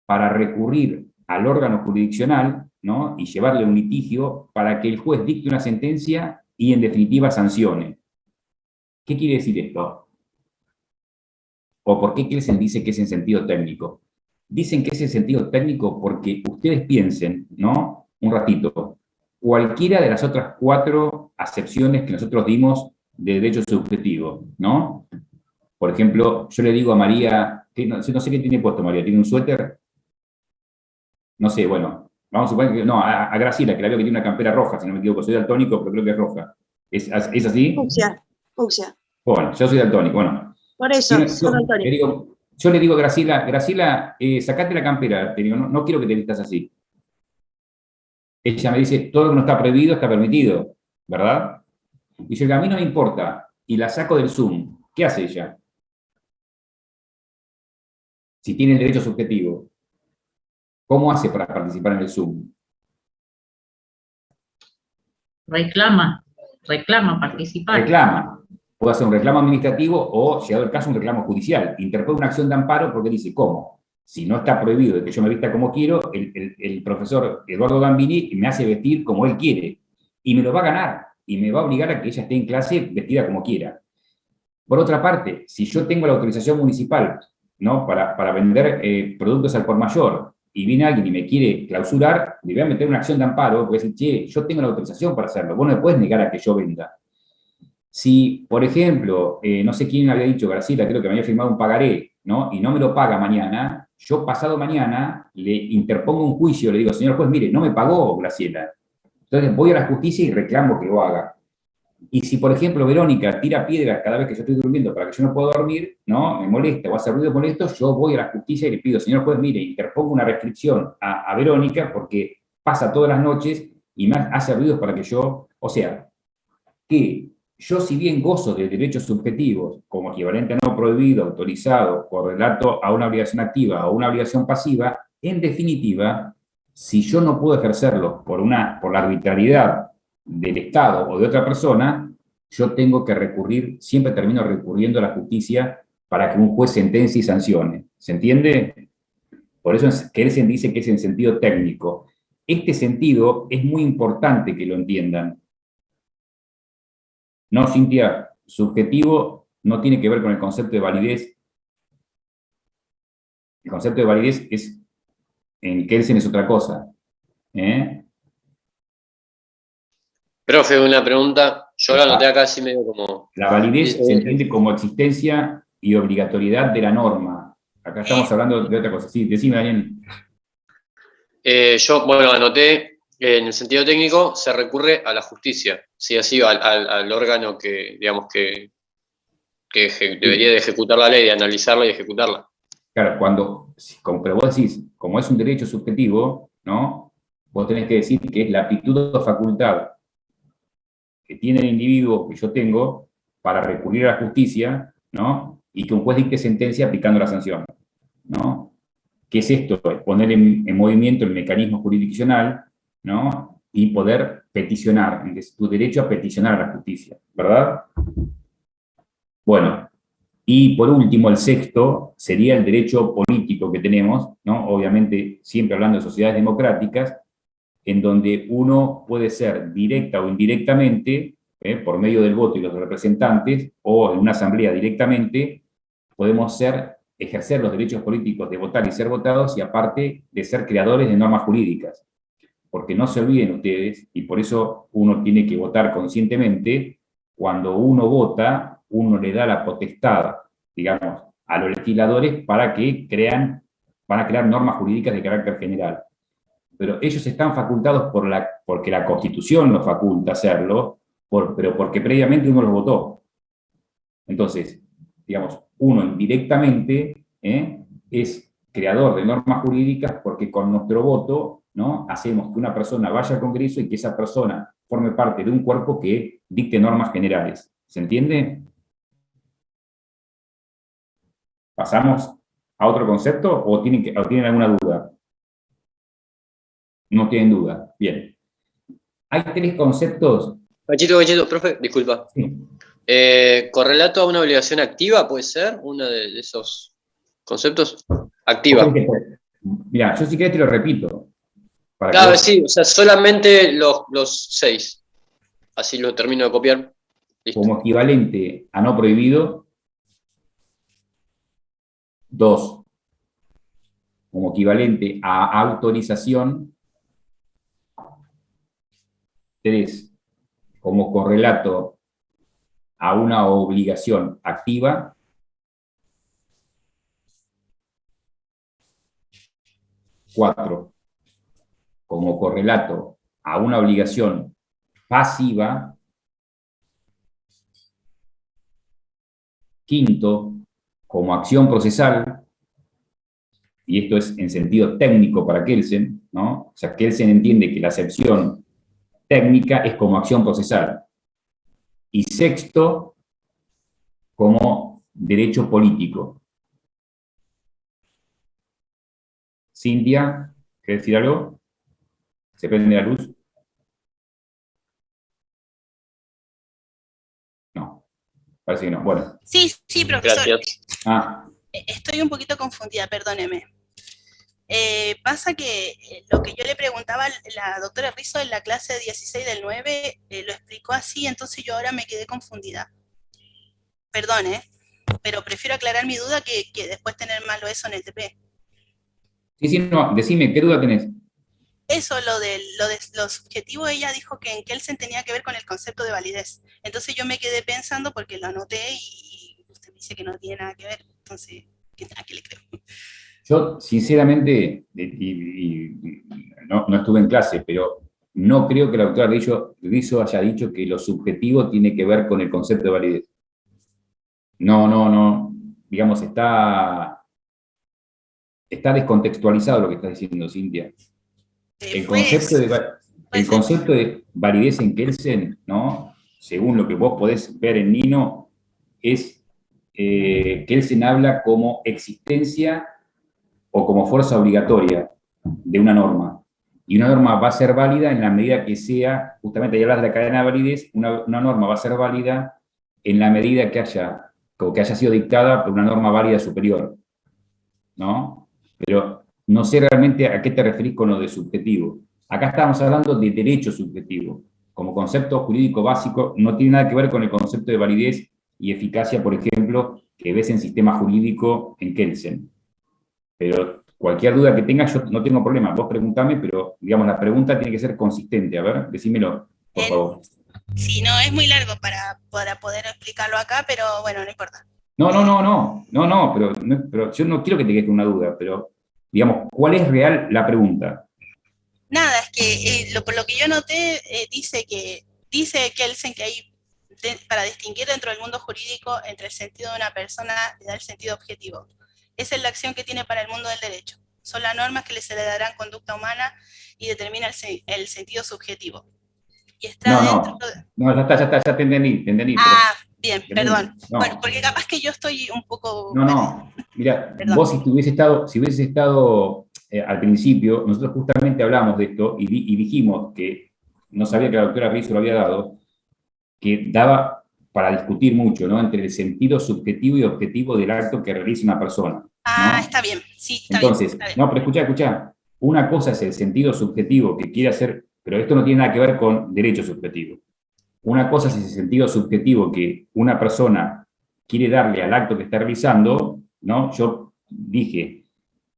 para recurrir al órgano jurisdiccional, ¿no? Y llevarle un litigio para que el juez dicte una sentencia y en definitiva sancione. ¿Qué quiere decir esto? ¿O por qué Kelsen dice que es en sentido técnico? Dicen que es en sentido técnico porque ustedes piensen, ¿no? Un ratito, cualquiera de las otras 4 acepciones que nosotros dimos de derecho subjetivo, ¿no? Por ejemplo, yo le digo a María, que no sé qué tiene puesto María, ¿tiene un suéter? No sé, bueno, vamos a suponer que, no, a Graciela, que la veo que tiene una campera roja, si no me equivoco, soy daltónico, pero creo que es roja. ¿Es así? Fucsia, fucsia. Bueno, yo soy daltónico, bueno. Por eso, son daltónicos. Yo le digo a Graciela, sacate la campera, te digo, no quiero que te vistas así. Ella me dice, todo lo que no está prohibido está permitido, ¿verdad? Y yo digo, a mí no me importa, y la saco del Zoom. ¿Qué hace ella? Si tiene el derecho subjetivo, ¿cómo hace para participar en el Zoom? Reclama participar. Reclama. Puede hacer un reclamo administrativo o, llegado el caso, un reclamo judicial. Interpone una acción de amparo porque dice, ¿cómo? Si no está prohibido de que yo me vista como quiero, el profesor Eduardo Gambini me hace vestir como él quiere. Y me lo va a ganar. Y me va a obligar a que ella esté en clase vestida como quiera. Por otra parte, si yo tengo la autorización municipal, ¿no? para vender productos al por mayor, y viene alguien y me quiere clausurar, le voy a meter una acción de amparo, porque decir, che, yo tengo la autorización para hacerlo, vos no me puedes negar a que yo venda. Si, por ejemplo, no sé quién había dicho, Graciela, creo que me había firmado un pagaré, ¿no? Y no me lo paga mañana, yo pasado mañana le interpongo un juicio, le digo, señor juez, mire, no me pagó Graciela. Entonces voy a la justicia y reclamo que lo haga. Y si, por ejemplo, Verónica tira piedras cada vez que yo estoy durmiendo para que yo no pueda dormir, ¿no? Me molesta o hace ruido molesto, yo voy a la justicia y le pido, señor juez, mire, interpongo una restricción a Verónica porque pasa todas las noches y me hace ruidos para que yo, o sea, que yo si bien gozo de derechos subjetivos como equivalente a no prohibido, autorizado, correlato a una obligación activa o una obligación pasiva, en definitiva, si yo no puedo ejercerlos por la arbitrariedad del Estado o de otra persona, yo tengo que recurrir, siempre termino recurriendo a la justicia para que un juez sentencie y sancione. ¿Se entiende? Por eso Kelsen dice que es en sentido técnico. Este sentido es muy importante que lo entiendan. No, Cintia, subjetivo no tiene que ver con el concepto de validez. El concepto de validez en Kelsen es otra cosa. Profe, una pregunta. Yo la anoté acá así medio como... La validez se entiende como existencia y obligatoriedad de la norma. Acá estamos hablando de otra cosa. Sí, decime, Daniel. Yo, bueno, anoté, en el sentido técnico, se recurre a la justicia, sí, así, al órgano que, digamos, que debería de ejecutar la ley, de analizarla y ejecutarla. Claro, pero vos decís, como es un derecho subjetivo, ¿no? Vos tenés que decir que es la aptitud o facultad que tiene el individuo que yo tengo para recurrir a la justicia, ¿no? Y que un juez dicte sentencia aplicando la sanción, ¿no? ¿Qué es esto? Es poner en movimiento el mecanismo jurisdiccional, ¿no? Y poder peticionar, es tu derecho a peticionar a la justicia, ¿verdad? Bueno, y por último, el sexto sería el derecho político que tenemos, ¿no? Obviamente, siempre hablando de sociedades democráticas, en donde uno puede ser directa o indirectamente, por medio del voto y los representantes, o en una asamblea directamente, podemos ejercer los derechos políticos de votar y ser votados, y aparte de ser creadores de normas jurídicas. Porque no se olviden ustedes, y por eso uno tiene que votar conscientemente, cuando uno vota, uno le da la potestad, digamos, a los legisladores para que van a crear normas jurídicas de carácter general. Pero ellos están facultados porque la Constitución los faculta hacerlo, pero porque previamente uno los votó. Entonces, digamos, uno indirectamente es creador de normas jurídicas porque con nuestro voto ¿no? Hacemos que una persona vaya al Congreso y que esa persona forme parte de un cuerpo que dicte normas generales. ¿Se entiende? ¿Pasamos a otro concepto o tienen alguna duda? No tienen duda. Bien. Hay 3 conceptos. Gachito, profe, disculpa. Sí. Correlato a una obligación activa, ¿puede ser? Uno de esos conceptos. Activa. Mira, yo si querés te lo repito. Claro, sí, o sea, solamente los 6. Así lo termino de copiar. Listo. Como equivalente a no prohibido. 2. Como equivalente a autorización. 3. Como correlato a una obligación activa. 4. Como correlato a una obligación pasiva. 5. Como acción procesal, y esto es en sentido técnico para Kelsen, ¿no? O sea, Kelsen entiende que la acepción técnica es como acción procesal. Y 6, como derecho político. Cintia, ¿querés decir algo? ¿Se prende la luz? No, parece que no. Bueno. Sí, profesor. Gracias. Estoy un poquito confundida, perdóneme. Pasa que lo que yo le preguntaba a la doctora Rizzo en la clase 16 del 9 lo explicó así, entonces yo ahora me quedé confundida. Perdón, pero prefiero aclarar mi duda que después tener malo eso en el TP. Sí, no, decime, ¿qué duda tenés? Eso, lo de lo subjetivo, ella dijo que en Kelsen tenía que ver con el concepto de validez. Entonces yo me quedé pensando porque lo anoté y usted me dice que no tiene nada que ver, entonces, ¿a qué le creo? Yo, sinceramente, no estuve en clase, pero no creo que la doctora Rizzo haya dicho que lo subjetivo tiene que ver con el concepto de validez. No, digamos, está descontextualizado lo que estás diciendo, Cintia. El concepto de validez en Kelsen, ¿no? Según lo que vos podés ver en Nino, es Kelsen habla como existencia o como fuerza obligatoria de una norma. Y una norma va a ser válida en la medida que sea, justamente ahí hablas de la cadena de validez, una norma va a ser válida en la medida que haya sido dictada por una norma válida superior, ¿no? Pero no sé realmente a qué te referís con lo de subjetivo. Acá estamos hablando de derecho subjetivo. Como concepto jurídico básico, no tiene nada que ver con el concepto de validez y eficacia, por ejemplo, que ves en sistema jurídico en Kelsen. Pero cualquier duda que tengas, yo no tengo problema. Vos preguntame, pero, digamos, la pregunta tiene que ser consistente. A ver, decímelo, por favor. Sí, no, es muy largo para poder explicarlo acá, pero bueno, no importa. No, pero yo no quiero que te quedes con una duda, pero, digamos, ¿cuál es real la pregunta? Nada, es que por lo que yo noté, dice Kelsen que hay, para distinguir dentro del mundo jurídico entre el sentido de una persona, le da el sentido objetivo. Esa es la acción que tiene para el mundo del derecho. Son las normas que se le darán conducta humana y determina el sentido subjetivo. Y está ya te entendí. Bien, perdón. No. Bueno, porque capaz que yo estoy un poco... Mira, vos si hubieses estado al principio, nosotros justamente hablamos de esto y dijimos que no sabía que la doctora Rizzo lo había dado, que daba para discutir mucho, ¿no? Entre el sentido subjetivo y objetivo del acto que realiza una persona, ¿no? Está bien, sí, está Entonces, bien. No, pero escuchá, una cosa es el sentido subjetivo que quiere hacer, pero esto no tiene nada que ver con derecho subjetivo. Una cosa es ese sentido subjetivo que una persona quiere darle al acto que está realizando, ¿no? Yo dije,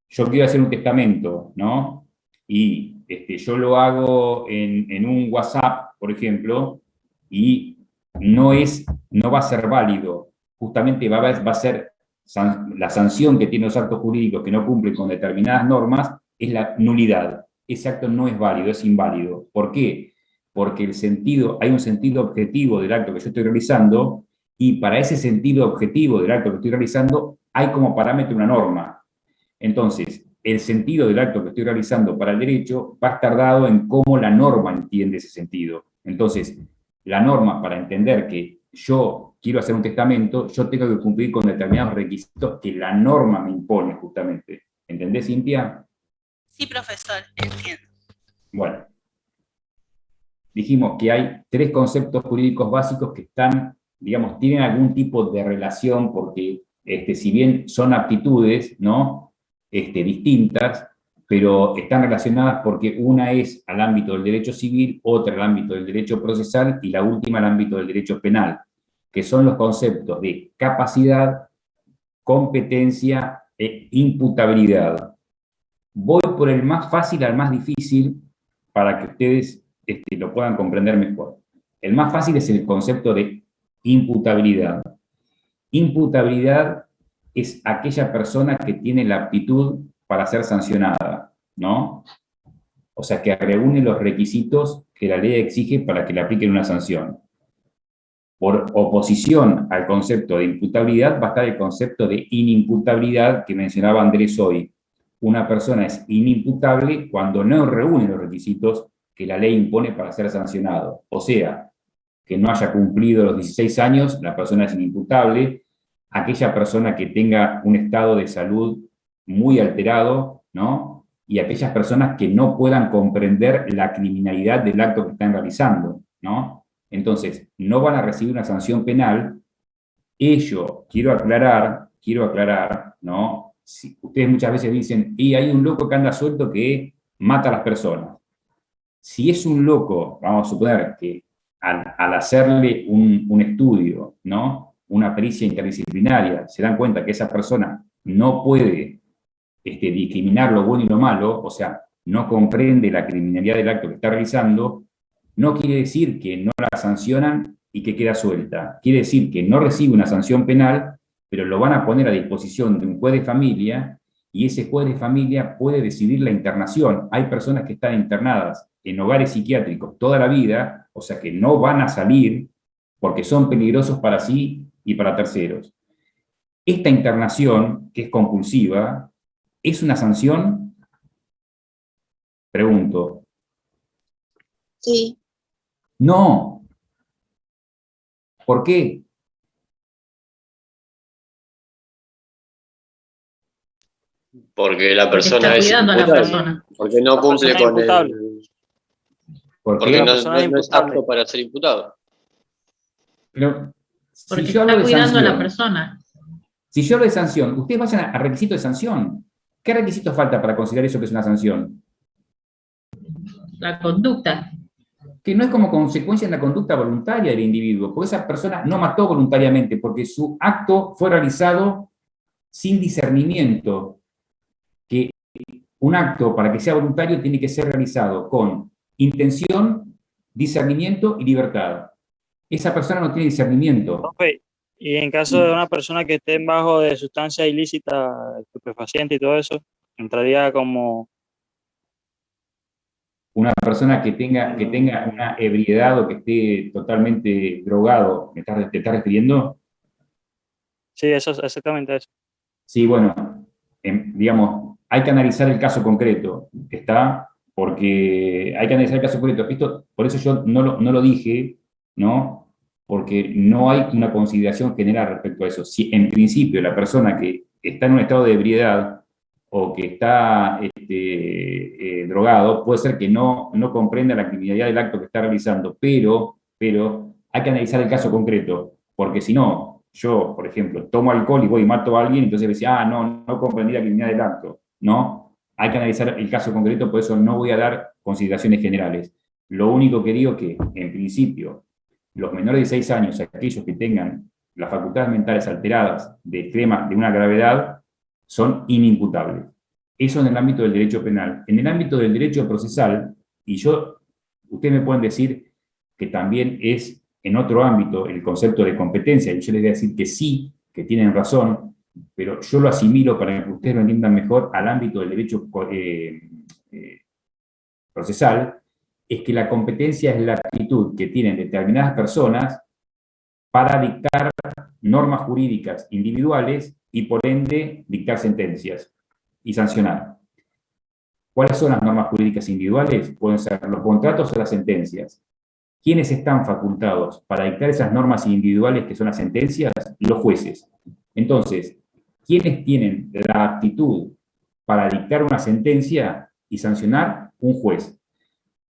yo quiero hacer un testamento, ¿no? Y yo lo hago en un WhatsApp, por ejemplo, y no va a ser válido. Justamente va a ser la sanción que tienen los actos jurídicos que no cumplen con determinadas normas, es la nulidad. Ese acto no es válido, es inválido. ¿Por qué? Porque hay un sentido objetivo del acto que yo estoy realizando, y para ese sentido objetivo del acto que estoy realizando hay como parámetro una norma. Entonces, el sentido del acto que estoy realizando para el derecho va a estar dado en cómo la norma entiende ese sentido. Entonces, la norma, para entender que yo quiero hacer un testamento, yo tengo que cumplir con determinados requisitos que la norma me impone justamente. ¿Entendés, Cintia? Sí, profesor, entiendo. Bueno, dijimos que hay 3 conceptos jurídicos básicos que están, digamos, tienen algún tipo de relación porque, si bien son aptitudes, ¿no?, distintas, pero están relacionadas porque una es al ámbito del derecho civil, otra al ámbito del derecho procesal y la última al ámbito del derecho penal, que son los conceptos de capacidad, competencia e imputabilidad. Voy por el más fácil al más difícil para que ustedes lo puedan comprender mejor. El más fácil es el concepto de imputabilidad. Imputabilidad es aquella persona que tiene la aptitud para ser sancionada, ¿no? O sea, que reúne los requisitos que la ley exige para que le apliquen una sanción. Por oposición al concepto de imputabilidad va a estar el concepto de inimputabilidad que mencionaba Andrés hoy. Una persona es inimputable cuando no reúne los requisitos que la ley impone para ser sancionado. O sea, que no haya cumplido los 16 años, la persona es inimputable. Aquella persona que tenga un estado de salud muy alterado, ¿no? Y aquellas personas que no puedan comprender la criminalidad del acto que están realizando, ¿no? Entonces, no van a recibir una sanción penal. Ello, quiero aclarar, ¿no? Si ustedes muchas veces dicen, y hay un loco que anda suelto que mata a las personas. Si es un loco, vamos a suponer que al hacerle un estudio, ¿no?, una pericia interdisciplinaria, se dan cuenta que esa persona no puede discriminar lo bueno y lo malo, o sea, no comprende la criminalidad del acto que está realizando, no quiere decir que no la sancionan y que queda suelta. Quiere decir que no recibe una sanción penal, pero lo van a poner a disposición de un juez de familia y ese juez de familia puede decidir la internación. Hay personas que están internadas en hogares psiquiátricos toda la vida, o sea que no van a salir porque son peligrosos para sí y para terceros. Esta internación, que es compulsiva, ¿es una sanción? Pregunto. Sí. No. ¿Por qué? Porque la Porque persona está es cuidando a la imputable. persona. Porque no La cumple persona es con imputable. porque La no persona es es imputable. apto para ser imputado. Pero Porque si yo hablo está de cuidando a la sanción, persona. si yo hablo de sanción, ustedes vayan a requisitos de sanción. ¿Qué requisitos falta para considerar eso que es una sanción? La conducta. Que no es como consecuencia de la conducta voluntaria del individuo, porque esa persona no mató voluntariamente, porque su acto fue realizado sin discernimiento. Que un acto, para que sea voluntario, tiene que ser realizado con intención, discernimiento y libertad. Esa persona no tiene discernimiento. Profe, y en caso de una persona que esté bajo de sustancia ilícita, estupefaciente y todo eso, entraría como... Una persona que tenga una ebriedad o que esté totalmente drogado, ¿te estás refiriendo? Sí, eso es exactamente eso. Sí, bueno, digamos, hay que analizar el caso concreto, ¿está? Porque hay que analizar el caso concreto. Esto, por eso yo no lo dije, ¿no? Porque no hay una consideración general respecto a eso. Si en principio la persona que está en un estado de ebriedad o que está drogado, puede ser que no comprenda la criminalidad del acto que está realizando, pero hay que analizar el caso concreto, porque si no, yo, por ejemplo, tomo alcohol y voy y mato a alguien, entonces me decía, no comprendí la criminalidad del acto, ¿no? Hay que analizar el caso concreto, por eso no voy a dar consideraciones generales. Lo único que digo que, en principio, los menores de 6 años, aquellos que tengan las facultades mentales alteradas de una gravedad, son inimputables. Eso en el ámbito del derecho penal. En el ámbito del derecho procesal, ustedes me pueden decir que también es en otro ámbito el concepto de competencia, y yo les voy a decir que sí, que tienen razón, pero yo lo asimilo para que ustedes lo entiendan mejor al ámbito del derecho procesal, es que la competencia es la actitud que tienen determinadas personas para dictar normas jurídicas individuales y por ende dictar sentencias y sancionar. ¿Cuáles son las normas jurídicas individuales? Pueden ser los contratos o las sentencias. ¿Quiénes están facultados para dictar esas normas individuales que son las sentencias? Los jueces. Entonces, ¿quiénes tienen la aptitud para dictar una sentencia y sancionar? Un juez.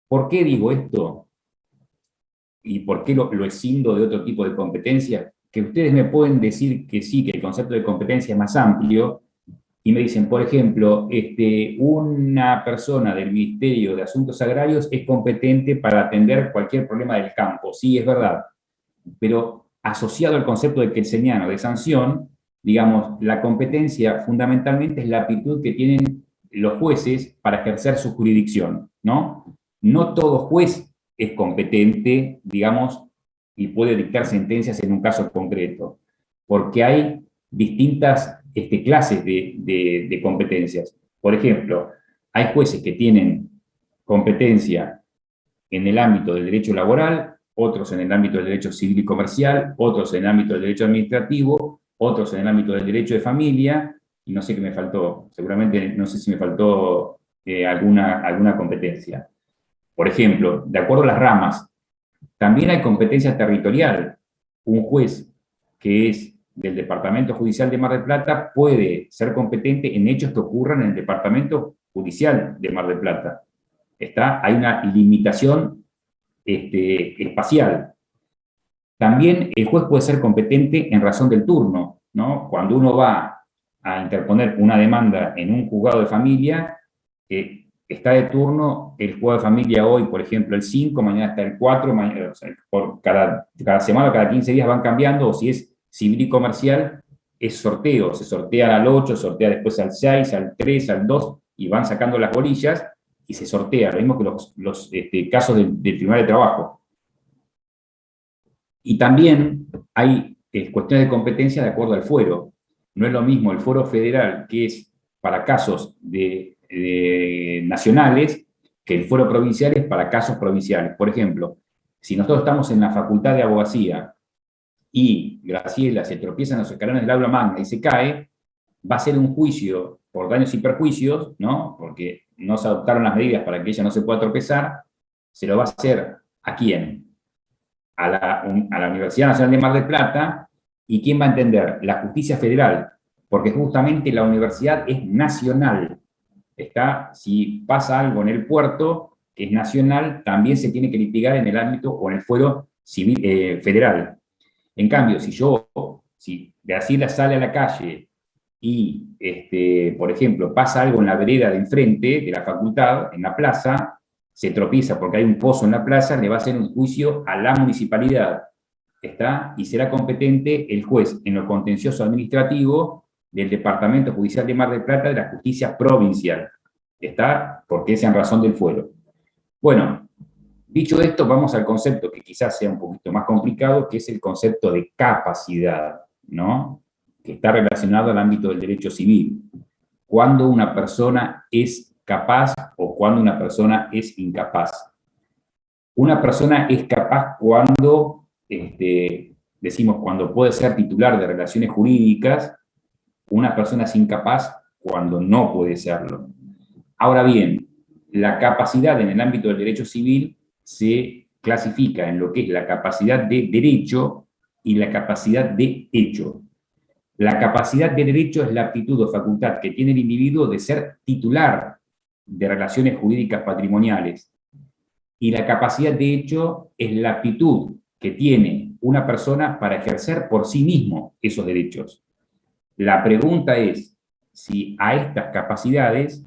¿Por qué digo esto? ¿Y por qué lo escindo de otro tipo de competencia? Que ustedes me pueden decir que sí, que el concepto de competencia es más amplio, y me dicen, por ejemplo, una persona del Ministerio de Asuntos Agrarios es competente para atender cualquier problema del campo. Sí, es verdad. Pero asociado al concepto de quinceañero de sanción, digamos, la competencia fundamentalmente es la aptitud que tienen los jueces para ejercer su jurisdicción, ¿no? No todo juez es competente, digamos, y puede dictar sentencias en un caso concreto, porque hay distintas clases de competencias. Por ejemplo, hay jueces que tienen competencia en el ámbito del derecho laboral, otros en el ámbito del derecho civil y comercial, otros en el ámbito del derecho administrativo, otros en el ámbito del derecho de familia, y no sé qué me faltó, seguramente no sé si me faltó alguna competencia. Por ejemplo, de acuerdo a las ramas, también hay competencia territorial. Un juez que es del Departamento Judicial de Mar del Plata puede ser competente en hechos que ocurran en el Departamento Judicial de Mar del Plata. Hay una limitación espacial. También el juez puede ser competente en razón del turno, ¿no? Cuando uno va a interponer una demanda en un juzgado de familia, está de turno el juzgado de familia hoy, por ejemplo, el 5, mañana está el 4, o sea, por cada semana, cada 15 días van cambiando, o si es civil y comercial, es sorteo, se sortea al 8, sortea después al 6, al 3, al 2, y van sacando las bolillas, y se sortea, lo mismo que los casos del Tribunal de Trabajo. Y también hay cuestiones de competencia de acuerdo al fuero. No es lo mismo el fuero federal, que es para casos nacionales, que el fuero provincial es para casos provinciales. Por ejemplo, si nosotros estamos en la Facultad de Abogacía y Graciela se tropieza en los escalones del aula magna y se cae, va a ser un juicio por daños y perjuicios, ¿no? Porque no se adoptaron las medidas para que ella no se pueda tropezar. Se lo va a hacer ¿a quién? A la Universidad Nacional de Mar del Plata. ¿Y quién va a entender? La justicia federal, porque justamente la universidad es nacional. Si pasa algo en el puerto, que es nacional, también se tiene que litigar en el ámbito o en el fuero civil, federal. En cambio, si Graciela sale a la calle y, por ejemplo, pasa algo en la vereda de enfrente de la facultad, en la plaza, se tropieza porque hay un pozo en la plaza, le va a hacer un juicio a la municipalidad. Y será competente el juez en lo contencioso administrativo del Departamento Judicial de Mar del Plata de la Justicia Provincial. Porque es en razón del fuero. Bueno, dicho esto, vamos al concepto que quizás sea un poquito más complicado, que es el concepto de capacidad, ¿no? Que está relacionado al ámbito del derecho civil. Cuando una persona es capaz o cuando una persona es incapaz. Una persona es capaz cuando, decimos, cuando puede ser titular de relaciones jurídicas. Una persona es incapaz cuando no puede serlo. Ahora bien, la capacidad en el ámbito del derecho civil se clasifica en lo que es la capacidad de derecho y la capacidad de hecho. La capacidad de derecho es la aptitud o facultad que tiene el individuo de ser titular de relaciones jurídicas patrimoniales. Y la capacidad de hecho es la aptitud que tiene una persona para ejercer por sí mismo esos derechos. La pregunta es si a estas capacidades,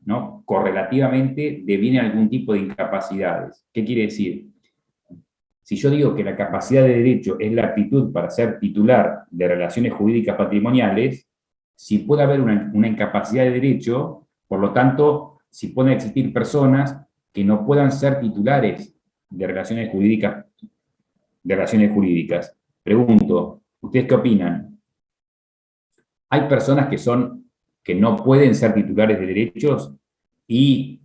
¿no?, correlativamente deviene algún tipo de incapacidades. ¿Qué quiere decir? Si yo digo que la capacidad de derecho es la aptitud para ser titular de relaciones jurídicas patrimoniales, si puede haber una incapacidad de derecho, por lo tanto, si pueden existir personas que no puedan ser titulares de relaciones jurídicas. Pregunto, ¿ustedes qué opinan? Hay personas que no pueden ser titulares de derechos y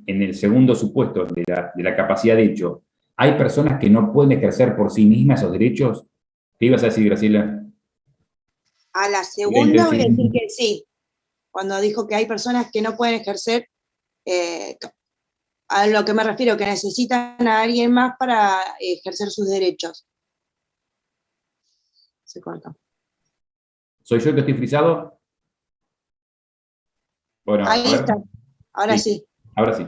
en el segundo supuesto de la capacidad de hecho, ¿hay personas que no pueden ejercer por sí mismas esos derechos? ¿Qué ibas a decir, Graciela? A la segunda voy a decir que sí. cuando dijo que hay personas que no pueden ejercer, a lo que me refiero, que necesitan a alguien más para ejercer sus derechos. Se corta. ¿Soy yo el que estoy frisado? Bueno, Ahí a ver. está, ahora Sí, sí. ahora sí.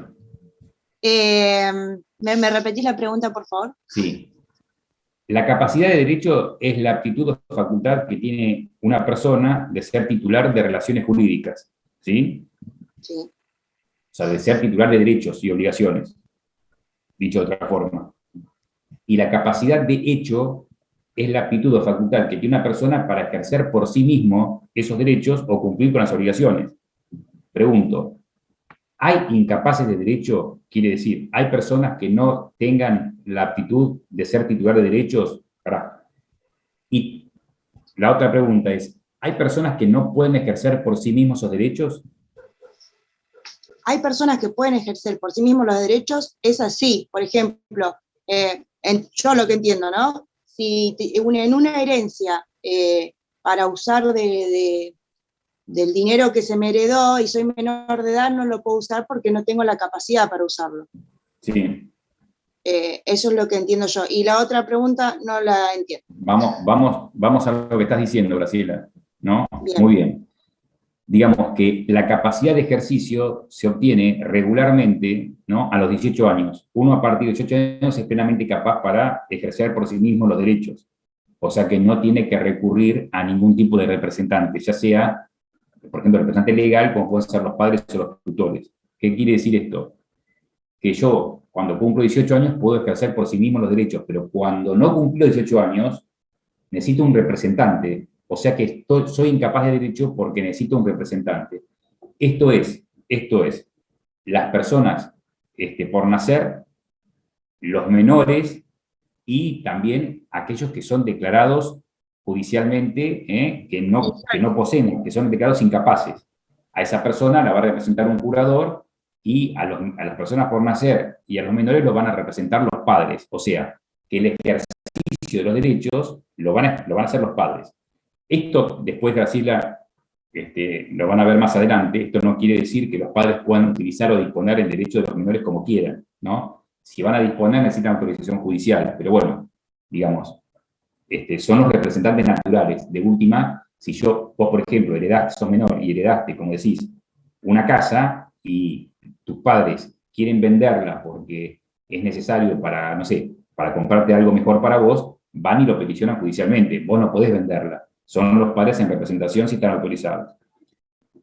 ¿Me repetís la pregunta, por favor? Sí. La capacidad de derecho es la aptitud o facultad que tiene una persona de ser titular de relaciones jurídicas, ¿sí? Sí. O sea, de ser titular de derechos y obligaciones, dicho de otra forma. Y la capacidad de hecho es la aptitud o facultad que tiene una persona para ejercer por sí mismo esos derechos o cumplir con las obligaciones. Pregunto, ¿hay incapaces de derecho? Quiere decir, ¿hay personas que no tengan la aptitud de ser titular de derechos? Y la otra pregunta es, ¿hay personas que no pueden ejercer por sí mismos esos derechos? Hay personas que pueden ejercer por sí mismos los derechos, es así. Por ejemplo, yo lo que entiendo, ¿no? Si en una herencia, para usar del dinero que se me heredó y soy menor de edad, no lo puedo usar porque no tengo la capacidad para usarlo. Sí. Eso es lo que entiendo yo. Y la otra pregunta no la entiendo. Vamos a lo que estás diciendo, Graciela, ¿no? Bien. Muy bien. Digamos que la capacidad de ejercicio se obtiene regularmente, ¿no? A los 18 años. Uno a partir de 18 años es plenamente capaz para ejercer por sí mismo los derechos. O sea que no tiene que recurrir a ningún tipo de representante, ya sea, por ejemplo, representante legal, como pueden ser los padres o los tutores. ¿Qué quiere decir esto? Que yo, cuando cumplo 18 años, puedo ejercer por sí mismo los derechos, pero cuando no cumplo 18 años, necesito un representante. O sea que soy incapaz de derecho porque necesito un representante. Esto es, las personas por nacer, los menores y también aquellos que son declarados judicialmente, que no poseen, que son declarados incapaces. A esa persona la va a representar un curador y a las personas por nacer y a los menores los van a representar los padres. O sea, que el ejercicio de los derechos lo van a hacer los padres. Esto, después Graciela, lo van a ver más adelante, esto no quiere decir que los padres puedan utilizar o disponer el derecho de los menores como quieran, ¿no? Si van a disponer necesitan autorización judicial, pero bueno, digamos, son los representantes naturales. De última, si vos, por ejemplo, sos menor y heredaste, como decís, una casa y tus padres quieren venderla porque es necesario para, no sé, para comprarte algo mejor para vos, van y lo peticionan judicialmente. Vos no podés venderla. Son los padres en representación si están autorizados.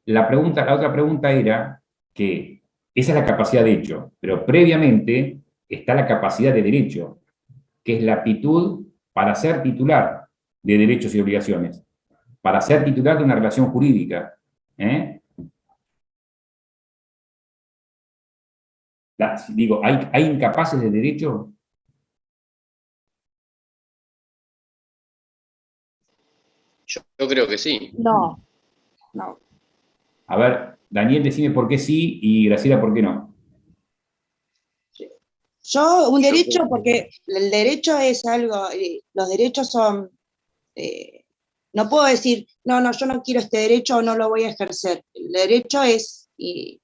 La otra pregunta era que esa es la capacidad de hecho, pero previamente está la capacidad de derecho, que es la aptitud para ser titular de derechos y obligaciones, para ser titular de una relación jurídica. Digo, ¿hay incapaces de derecho? Yo creo que sí. No. A ver, Daniel, decime por qué sí y Graciela por qué no. Yo, un derecho, porque el derecho es algo, los derechos son, no puedo decir, no, yo no quiero este derecho o no lo voy a ejercer. El derecho es de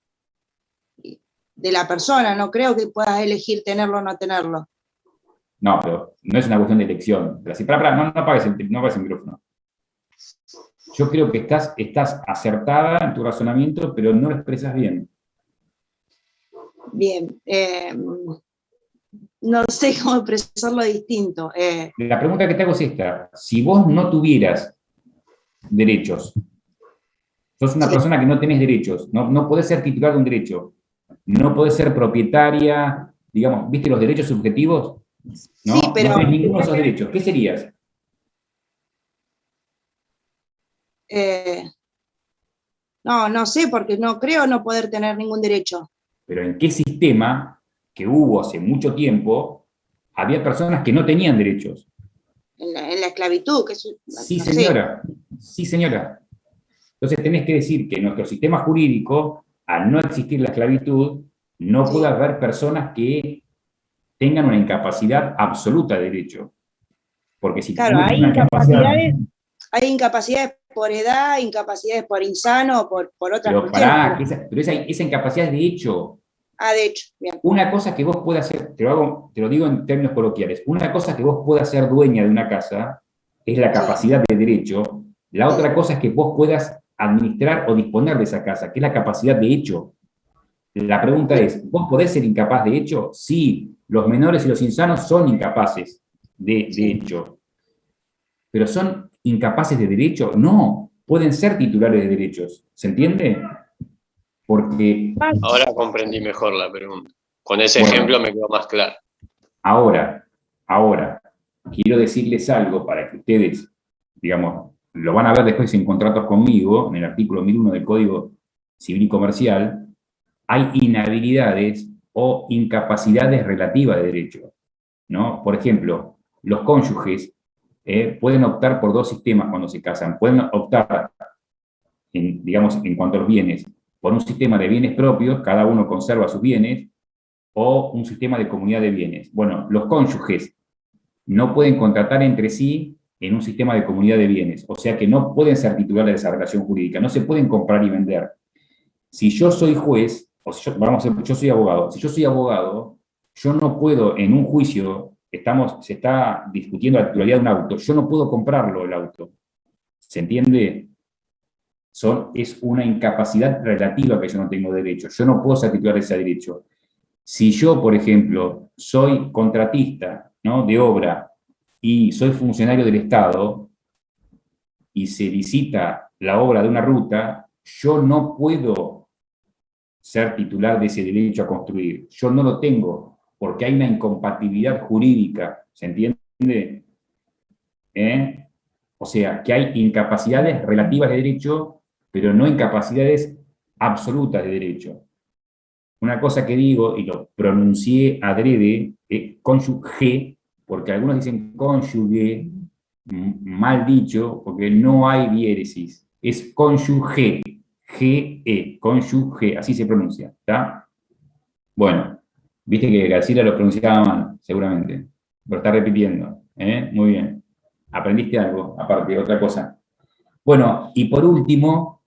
la persona, no creo que puedas elegir tenerlo o no tenerlo. No, pero no es una cuestión de elección. No apagues el micrófono. Yo creo que estás acertada en tu razonamiento, pero no lo expresas bien. Bien. No sé cómo expresarlo distinto. La pregunta que te hago es esta. Si vos no tuvieras derechos, sos una persona que no tenés derechos, no podés ser titular de un derecho, no podés ser propietaria, digamos, ¿viste los derechos subjetivos? ¿No? Sí, pero... No tenés ninguno de esos derechos. ¿Qué serías? No sé, porque no creo no poder tener ningún derecho. Pero ¿en qué sistema que hubo hace mucho tiempo había personas que no tenían derechos? En la esclavitud. Sí, no señora. Sé. Sí, señora. Entonces tenés que decir que en nuestro sistema jurídico, al no existir la esclavitud, no puede haber personas que tengan una incapacidad absoluta de derecho. Porque si claro, hay incapacidades, hay incapacidades por edad, incapacidades por insano, por otras Pero cuestiones. pará, pero esa incapacidad es de hecho. Ah, de hecho, bien. Una cosa que vos puedas hacer, te lo digo en términos coloquiales, una cosa que vos puedas ser dueña de una casa es la capacidad de derecho, la otra cosa es que vos puedas administrar o disponer de esa casa, que es la capacidad de hecho. La pregunta es, ¿vos podés ser incapaz de hecho? Sí, los menores y los insanos son incapaces de hecho. ¿Pero son incapaces de derecho? No, pueden ser titulares de derechos. ¿Se entiende? Porque Ahora comprendí mejor la pregunta. Con ese Bueno. ejemplo me quedó más claro. ahora, quiero decirles algo para que ustedes, digamos, lo van a ver después en contratos conmigo, en el artículo 1001 del Código Civil y Comercial, hay inhabilidades o incapacidades relativas de derecho, ¿no? Por ejemplo, los cónyuges pueden optar por dos sistemas cuando se casan. Pueden optar, digamos, en cuanto a los bienes, por un sistema de bienes propios, cada uno conserva sus bienes, o un sistema de comunidad de bienes. Bueno, los cónyuges no pueden contratar entre sí en un sistema de comunidad de bienes, o sea que no pueden ser titulares de esa relación jurídica, no se pueden comprar y vender. Si yo soy juez, o si yo soy abogado, si yo soy abogado, yo no puedo en un juicio, se está discutiendo la titularidad de un auto, yo no puedo comprarlo el auto. ¿Se entiende? Es una incapacidad relativa que yo no tengo derecho. Yo no puedo ser titular de ese derecho. Si yo, por ejemplo, soy contratista, ¿no?, de obra y soy funcionario del Estado y se licita la obra de una ruta, yo no puedo ser titular de ese derecho a construir. Yo no lo tengo porque hay una incompatibilidad jurídica. ¿Se entiende? O sea, que hay incapacidades relativas de derecho, pero no incapacidades absolutas de derecho. Una cosa que digo, y lo pronuncié adrede, cónyuge, porque algunos dicen cónyuge, mal dicho, porque no hay diéresis, es cónyuge, G-E, cónyuge, así se pronuncia, ¿está? Bueno, viste que García lo pronunciaba mal, seguramente, lo está repitiendo, muy bien. Aprendiste algo, aparte de otra cosa. Bueno, y por último,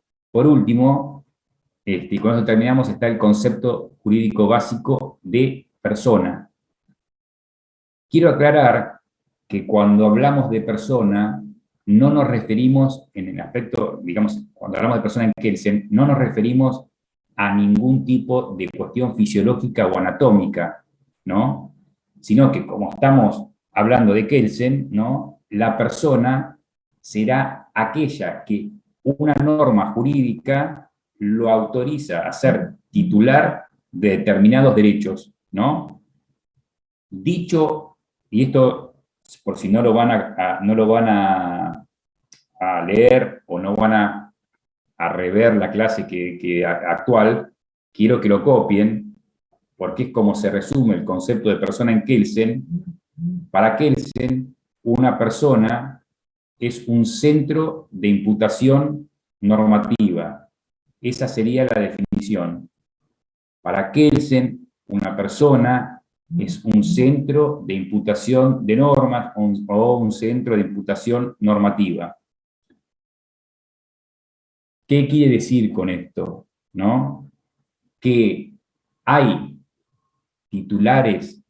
y con eso terminamos, está el concepto jurídico básico de persona. Quiero aclarar que cuando hablamos de persona, no nos referimos, en el aspecto, digamos, cuando hablamos de persona en Kelsen, no nos referimos a ningún tipo de cuestión fisiológica o anatómica, ¿no? Sino que como estamos hablando de Kelsen, ¿no?, la persona será aquella que una norma jurídica lo autoriza a ser titular de determinados derechos, ¿no? Dicho, y esto por si no lo van a leer o no van a rever la clase actual, quiero que lo copien, porque es como se resume el concepto de persona en Kelsen. Para Kelsen, una persona es un centro de imputación normativa. Esa sería la definición. Para Kelsen, una persona es un centro de imputación de normas o un centro de imputación normativa. ¿Qué quiere decir con esto? ¿No? Que hay titulares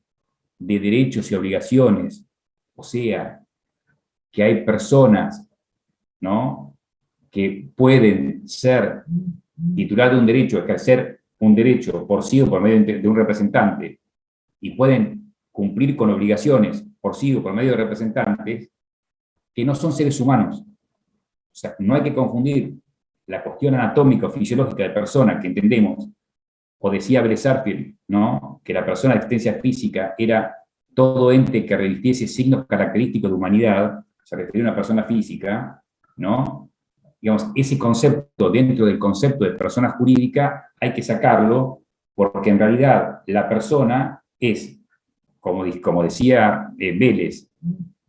de derechos y obligaciones, o sea, que hay personas, ¿no?, que pueden ser titular de un derecho, ejercer un derecho por sí o por medio de un representante, y pueden cumplir con obligaciones por sí o por medio de representantes, que no son seres humanos. O sea, no hay que confundir la cuestión anatómica o fisiológica de persona que entendemos, o decía Blesarfield, ¿no?, que la persona de existencia física era todo ente que revistiese signos característicos de humanidad, se refería a una persona física, ¿no? Digamos, ese concepto dentro del concepto de persona jurídica hay que sacarlo, porque en realidad la persona es, como decía Vélez,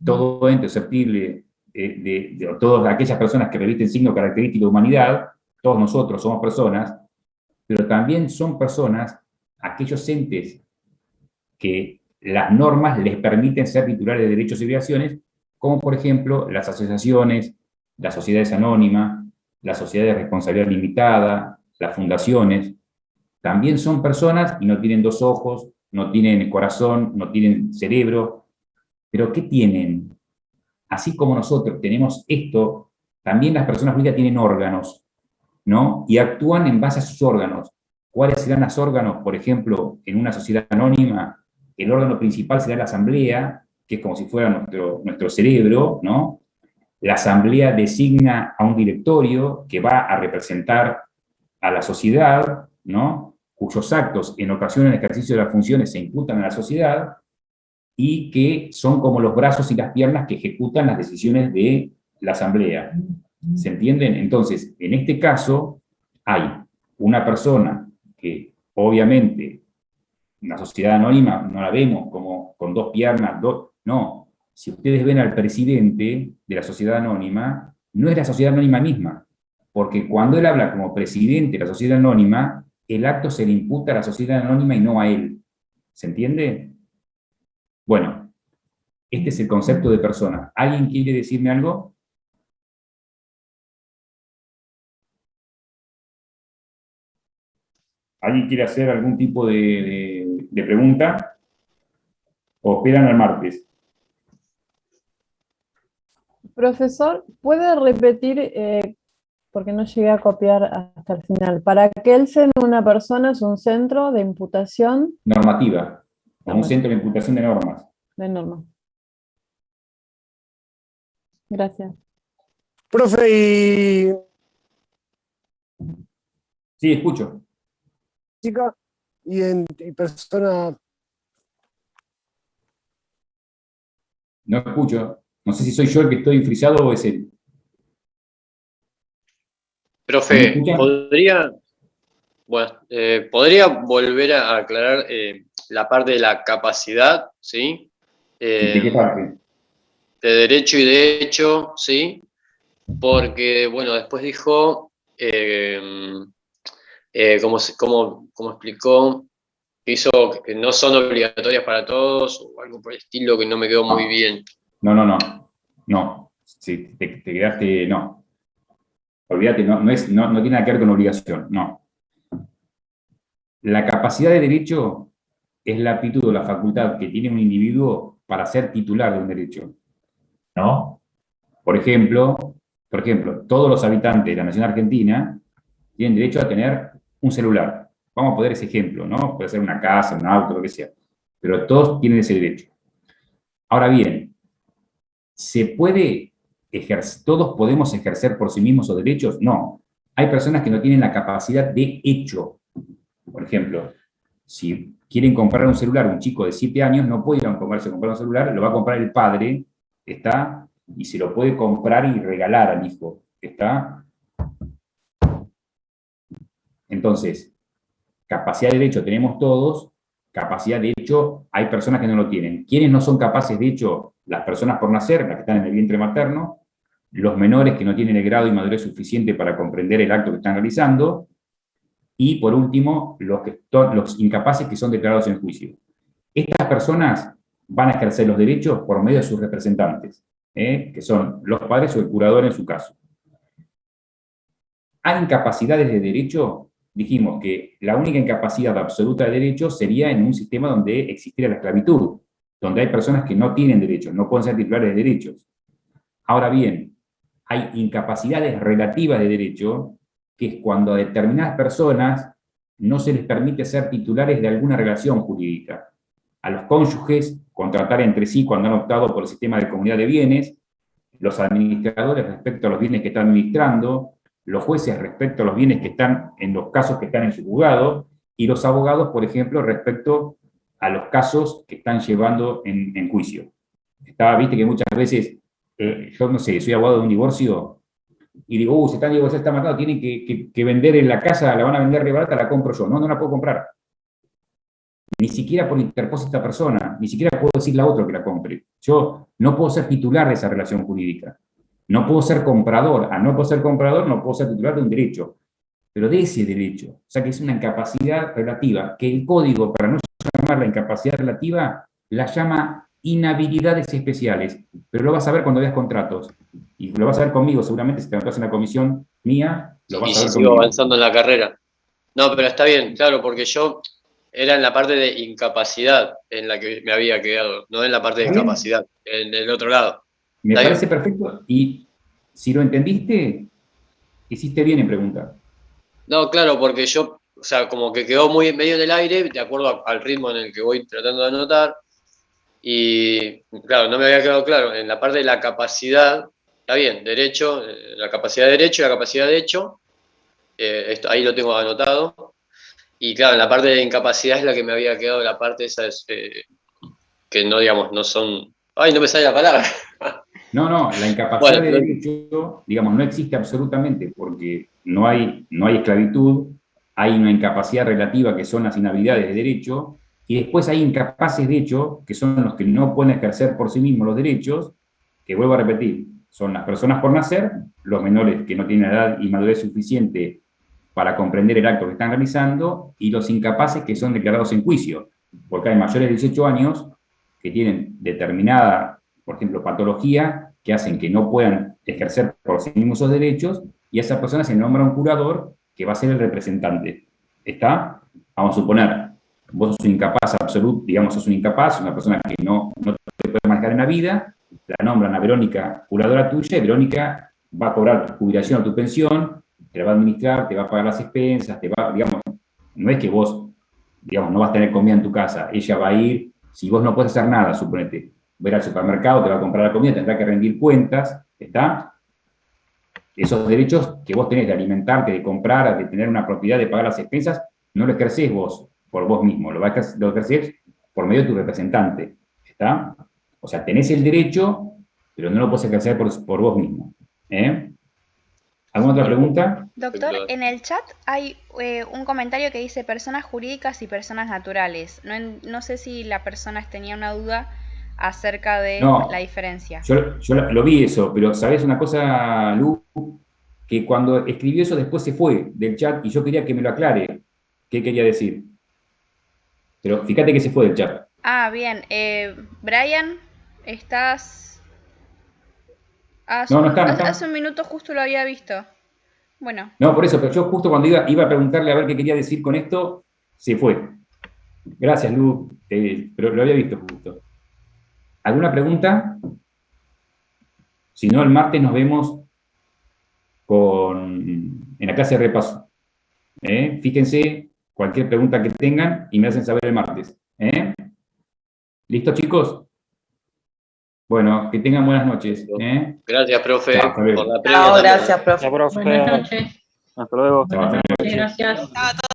todo ente susceptible de todas aquellas personas que revisten signos característicos de humanidad, todos nosotros somos personas, pero también son personas aquellos entes que las normas les permiten ser titulares de derechos y obligaciones, como por ejemplo las asociaciones, las sociedades anónimas, las sociedades de responsabilidad limitada, las fundaciones, también son personas y no tienen 2 ojos, no tienen corazón, no tienen cerebro, pero ¿qué tienen? Así como nosotros tenemos esto, también las personas jurídicas tienen órganos, ¿no? Y actúan en base a sus órganos. ¿Cuáles serán los órganos? Por ejemplo, en una sociedad anónima, el órgano principal será la asamblea, que es como si fuera nuestro cerebro, ¿no? La asamblea designa a un directorio que va a representar a la sociedad, ¿no? Cuyos actos en ocasiones en ejercicio de las funciones se imputan a la sociedad y que son como los brazos y las piernas que ejecutan las decisiones de la asamblea. ¿Se entienden? Entonces, en este caso, hay una persona que obviamente una sociedad anónima no la vemos como con 2 piernas, no. Si ustedes ven al presidente de la sociedad anónima, no es la sociedad anónima misma, porque cuando él habla como presidente de la sociedad anónima, el acto se le imputa a la sociedad anónima y no a él. ¿Se entiende? Bueno, este es el concepto de persona. ¿Alguien quiere decirme algo? ¿Alguien quiere hacer algún tipo de pregunta? ¿O esperan al martes? Profesor, ¿puede repetir, porque no llegué a copiar hasta el final? ¿Para Kelsen una persona es un centro de imputación? Normativa, o un centro de imputación de normas. De norma. Gracias. Profe, y Sí, escucho. chica y persona. No escucho. No sé si soy yo el que estoy frisado o es él. Profe, ¿podría volver a aclarar la parte de la capacidad, ¿sí? ¿De qué parte? De derecho y de hecho, ¿sí? Porque, bueno, después dijo, como explicó, que hizo que no son obligatorias para todos, o algo por el estilo que no me quedó muy bien. No. Si te quedaste, no. Olvídate, no tiene nada que ver con obligación, no. La capacidad de derecho es la aptitud o la facultad que tiene un individuo para ser titular de un derecho, ¿no? Por ejemplo, todos los habitantes de la nación argentina tienen derecho a tener un celular. Vamos a poner ese ejemplo, ¿no? Puede ser una casa, un auto, lo que sea. Pero todos tienen ese derecho. Ahora bien, ¿todos podemos ejercer por sí mismos esos derechos? No. Hay personas que no tienen la capacidad de hecho. Por ejemplo, si quieren comprar un celular, un chico de 7 años no puede ir a un comercio a comprar un celular, lo va a comprar el padre, ¿está? Y se lo puede comprar y regalar al hijo, ¿está? Entonces, capacidad de derecho tenemos todos, capacidad de hecho hay personas que no lo tienen. ¿Quiénes no son capaces de hecho? Las personas por nacer, las que están en el vientre materno, los menores que no tienen el grado y madurez suficiente para comprender el acto que están realizando, y por último, los incapaces que son declarados en juicio. Estas personas van a ejercer los derechos por medio de sus representantes, que son los padres o el curador en su caso. ¿Hay incapacidades de derecho? Dijimos que la única incapacidad absoluta de derecho sería en un sistema donde existiera la esclavitud, donde hay personas que no tienen derechos, no pueden ser titulares de derechos. Ahora bien, hay incapacidades relativas de derecho, que es cuando a determinadas personas no se les permite ser titulares de alguna relación jurídica. A los cónyuges, contratar entre sí cuando han optado por el sistema de comunidad de bienes, los administradores respecto a los bienes que están administrando, los jueces respecto a los bienes que están en los casos que están en su juzgado, y los abogados, por ejemplo, respecto a los casos que están llevando en juicio. Viste que muchas veces, yo no sé, soy abogado de un divorcio, y digo, se están divorciando, se está matando, tienen que vender en la casa, la van a vender de barata, la compro yo. No la puedo comprar. Ni siquiera por interposa esta persona, ni siquiera puedo decirle a otro que la compre. Yo no puedo ser titular de esa relación jurídica. No puedo ser comprador. No puedo ser comprador, no puedo ser titular de un derecho. Pero de ese derecho. O sea que es una incapacidad relativa, que el código, para no llamar la incapacidad relativa, la llama inhabilidades especiales, pero lo vas a ver cuando veas contratos. Y lo vas a ver conmigo, seguramente, si te anotas en la comisión mía, lo vas Y a si ver sigo conmigo. avanzando en la carrera. No, pero está bien, claro, porque yo era en la parte de incapacidad en la que me había quedado, no en la parte de ¿Está bien? capacidad, en el otro lado. Me ¿Está parece bien? perfecto, y si lo entendiste, hiciste bien en preguntar. No, claro, porque yo, o sea, como que quedó muy medio en el aire, de acuerdo al ritmo en el que voy tratando de anotar, y claro, no me había quedado claro, en la parte de la capacidad, está bien, derecho, la capacidad de derecho y la capacidad de hecho, ahí lo tengo anotado, y claro, en la parte de incapacidad es la que me había quedado, la parte esa es, que no, digamos, no son, ay, no me sale la palabra. No, la incapacidad Bueno, de derecho, digamos, no existe absolutamente porque no hay esclavitud, hay una incapacidad relativa que son las inhabilidades de derecho, y después hay incapaces de hecho, que son los que no pueden ejercer por sí mismos los derechos, que vuelvo a repetir, son las personas por nacer, los menores que no tienen edad y madurez suficiente para comprender el acto que están realizando, y los incapaces que son declarados en juicio, porque hay mayores de 18 años que tienen determinada, por ejemplo, patología, que hacen que no puedan ejercer por sí mismos esos derechos, y a esa persona se nombra un curador que va a ser el representante. ¿Está? Vamos a suponer, vos sos un incapaz absoluto, digamos, sos un incapaz, una persona que no te puede manejar en la vida, la nombran a Verónica curadora tuya, y Verónica va a cobrar tu jubilación o tu pensión, te la va a administrar, te va a pagar las expensas, te va, digamos, no es que vos, digamos, no vas a tener comida en tu casa, ella va a ir, si vos no puedes hacer nada, suponete, va a ir al supermercado, te va a comprar la comida, tendrá que rendir cuentas, ¿está? Esos derechos que vos tenés de alimentarte, de comprar, de tener una propiedad, de pagar las expensas, no lo ejercés vos por vos mismo, lo ejercés por medio de tu representante, ¿está? O sea, tenés el derecho, pero no lo podés ejercer por vos mismo. ¿Alguna otra pregunta? Doctor, en el chat hay un comentario que dice personas jurídicas y personas naturales. No sé si la persona tenía una duda acerca de No, la diferencia. yo lo vi eso, pero ¿sabés una cosa, Lu? Que cuando escribió eso después se fue del chat y yo quería que me lo aclare qué quería decir. Pero fíjate que se fue del chat. Ah, bien. Brian, estás... No está. Hace un minuto justo lo había visto. Bueno. No, por eso, pero yo justo cuando iba a preguntarle a ver qué quería decir con esto, se fue. Gracias, Lu, pero lo había visto justo. ¿Alguna pregunta? Si no, el martes nos vemos en la clase de repaso. Fíjense cualquier pregunta que tengan y me hacen saber el martes. ¿Listo, chicos? Bueno, que tengan buenas noches. Gracias, profe, Chao, por la Chao, previa. gracias, profe. Ya, profe. Buenas noches. Hasta luego. Chao, hasta luego. Gracias. Chao a todos.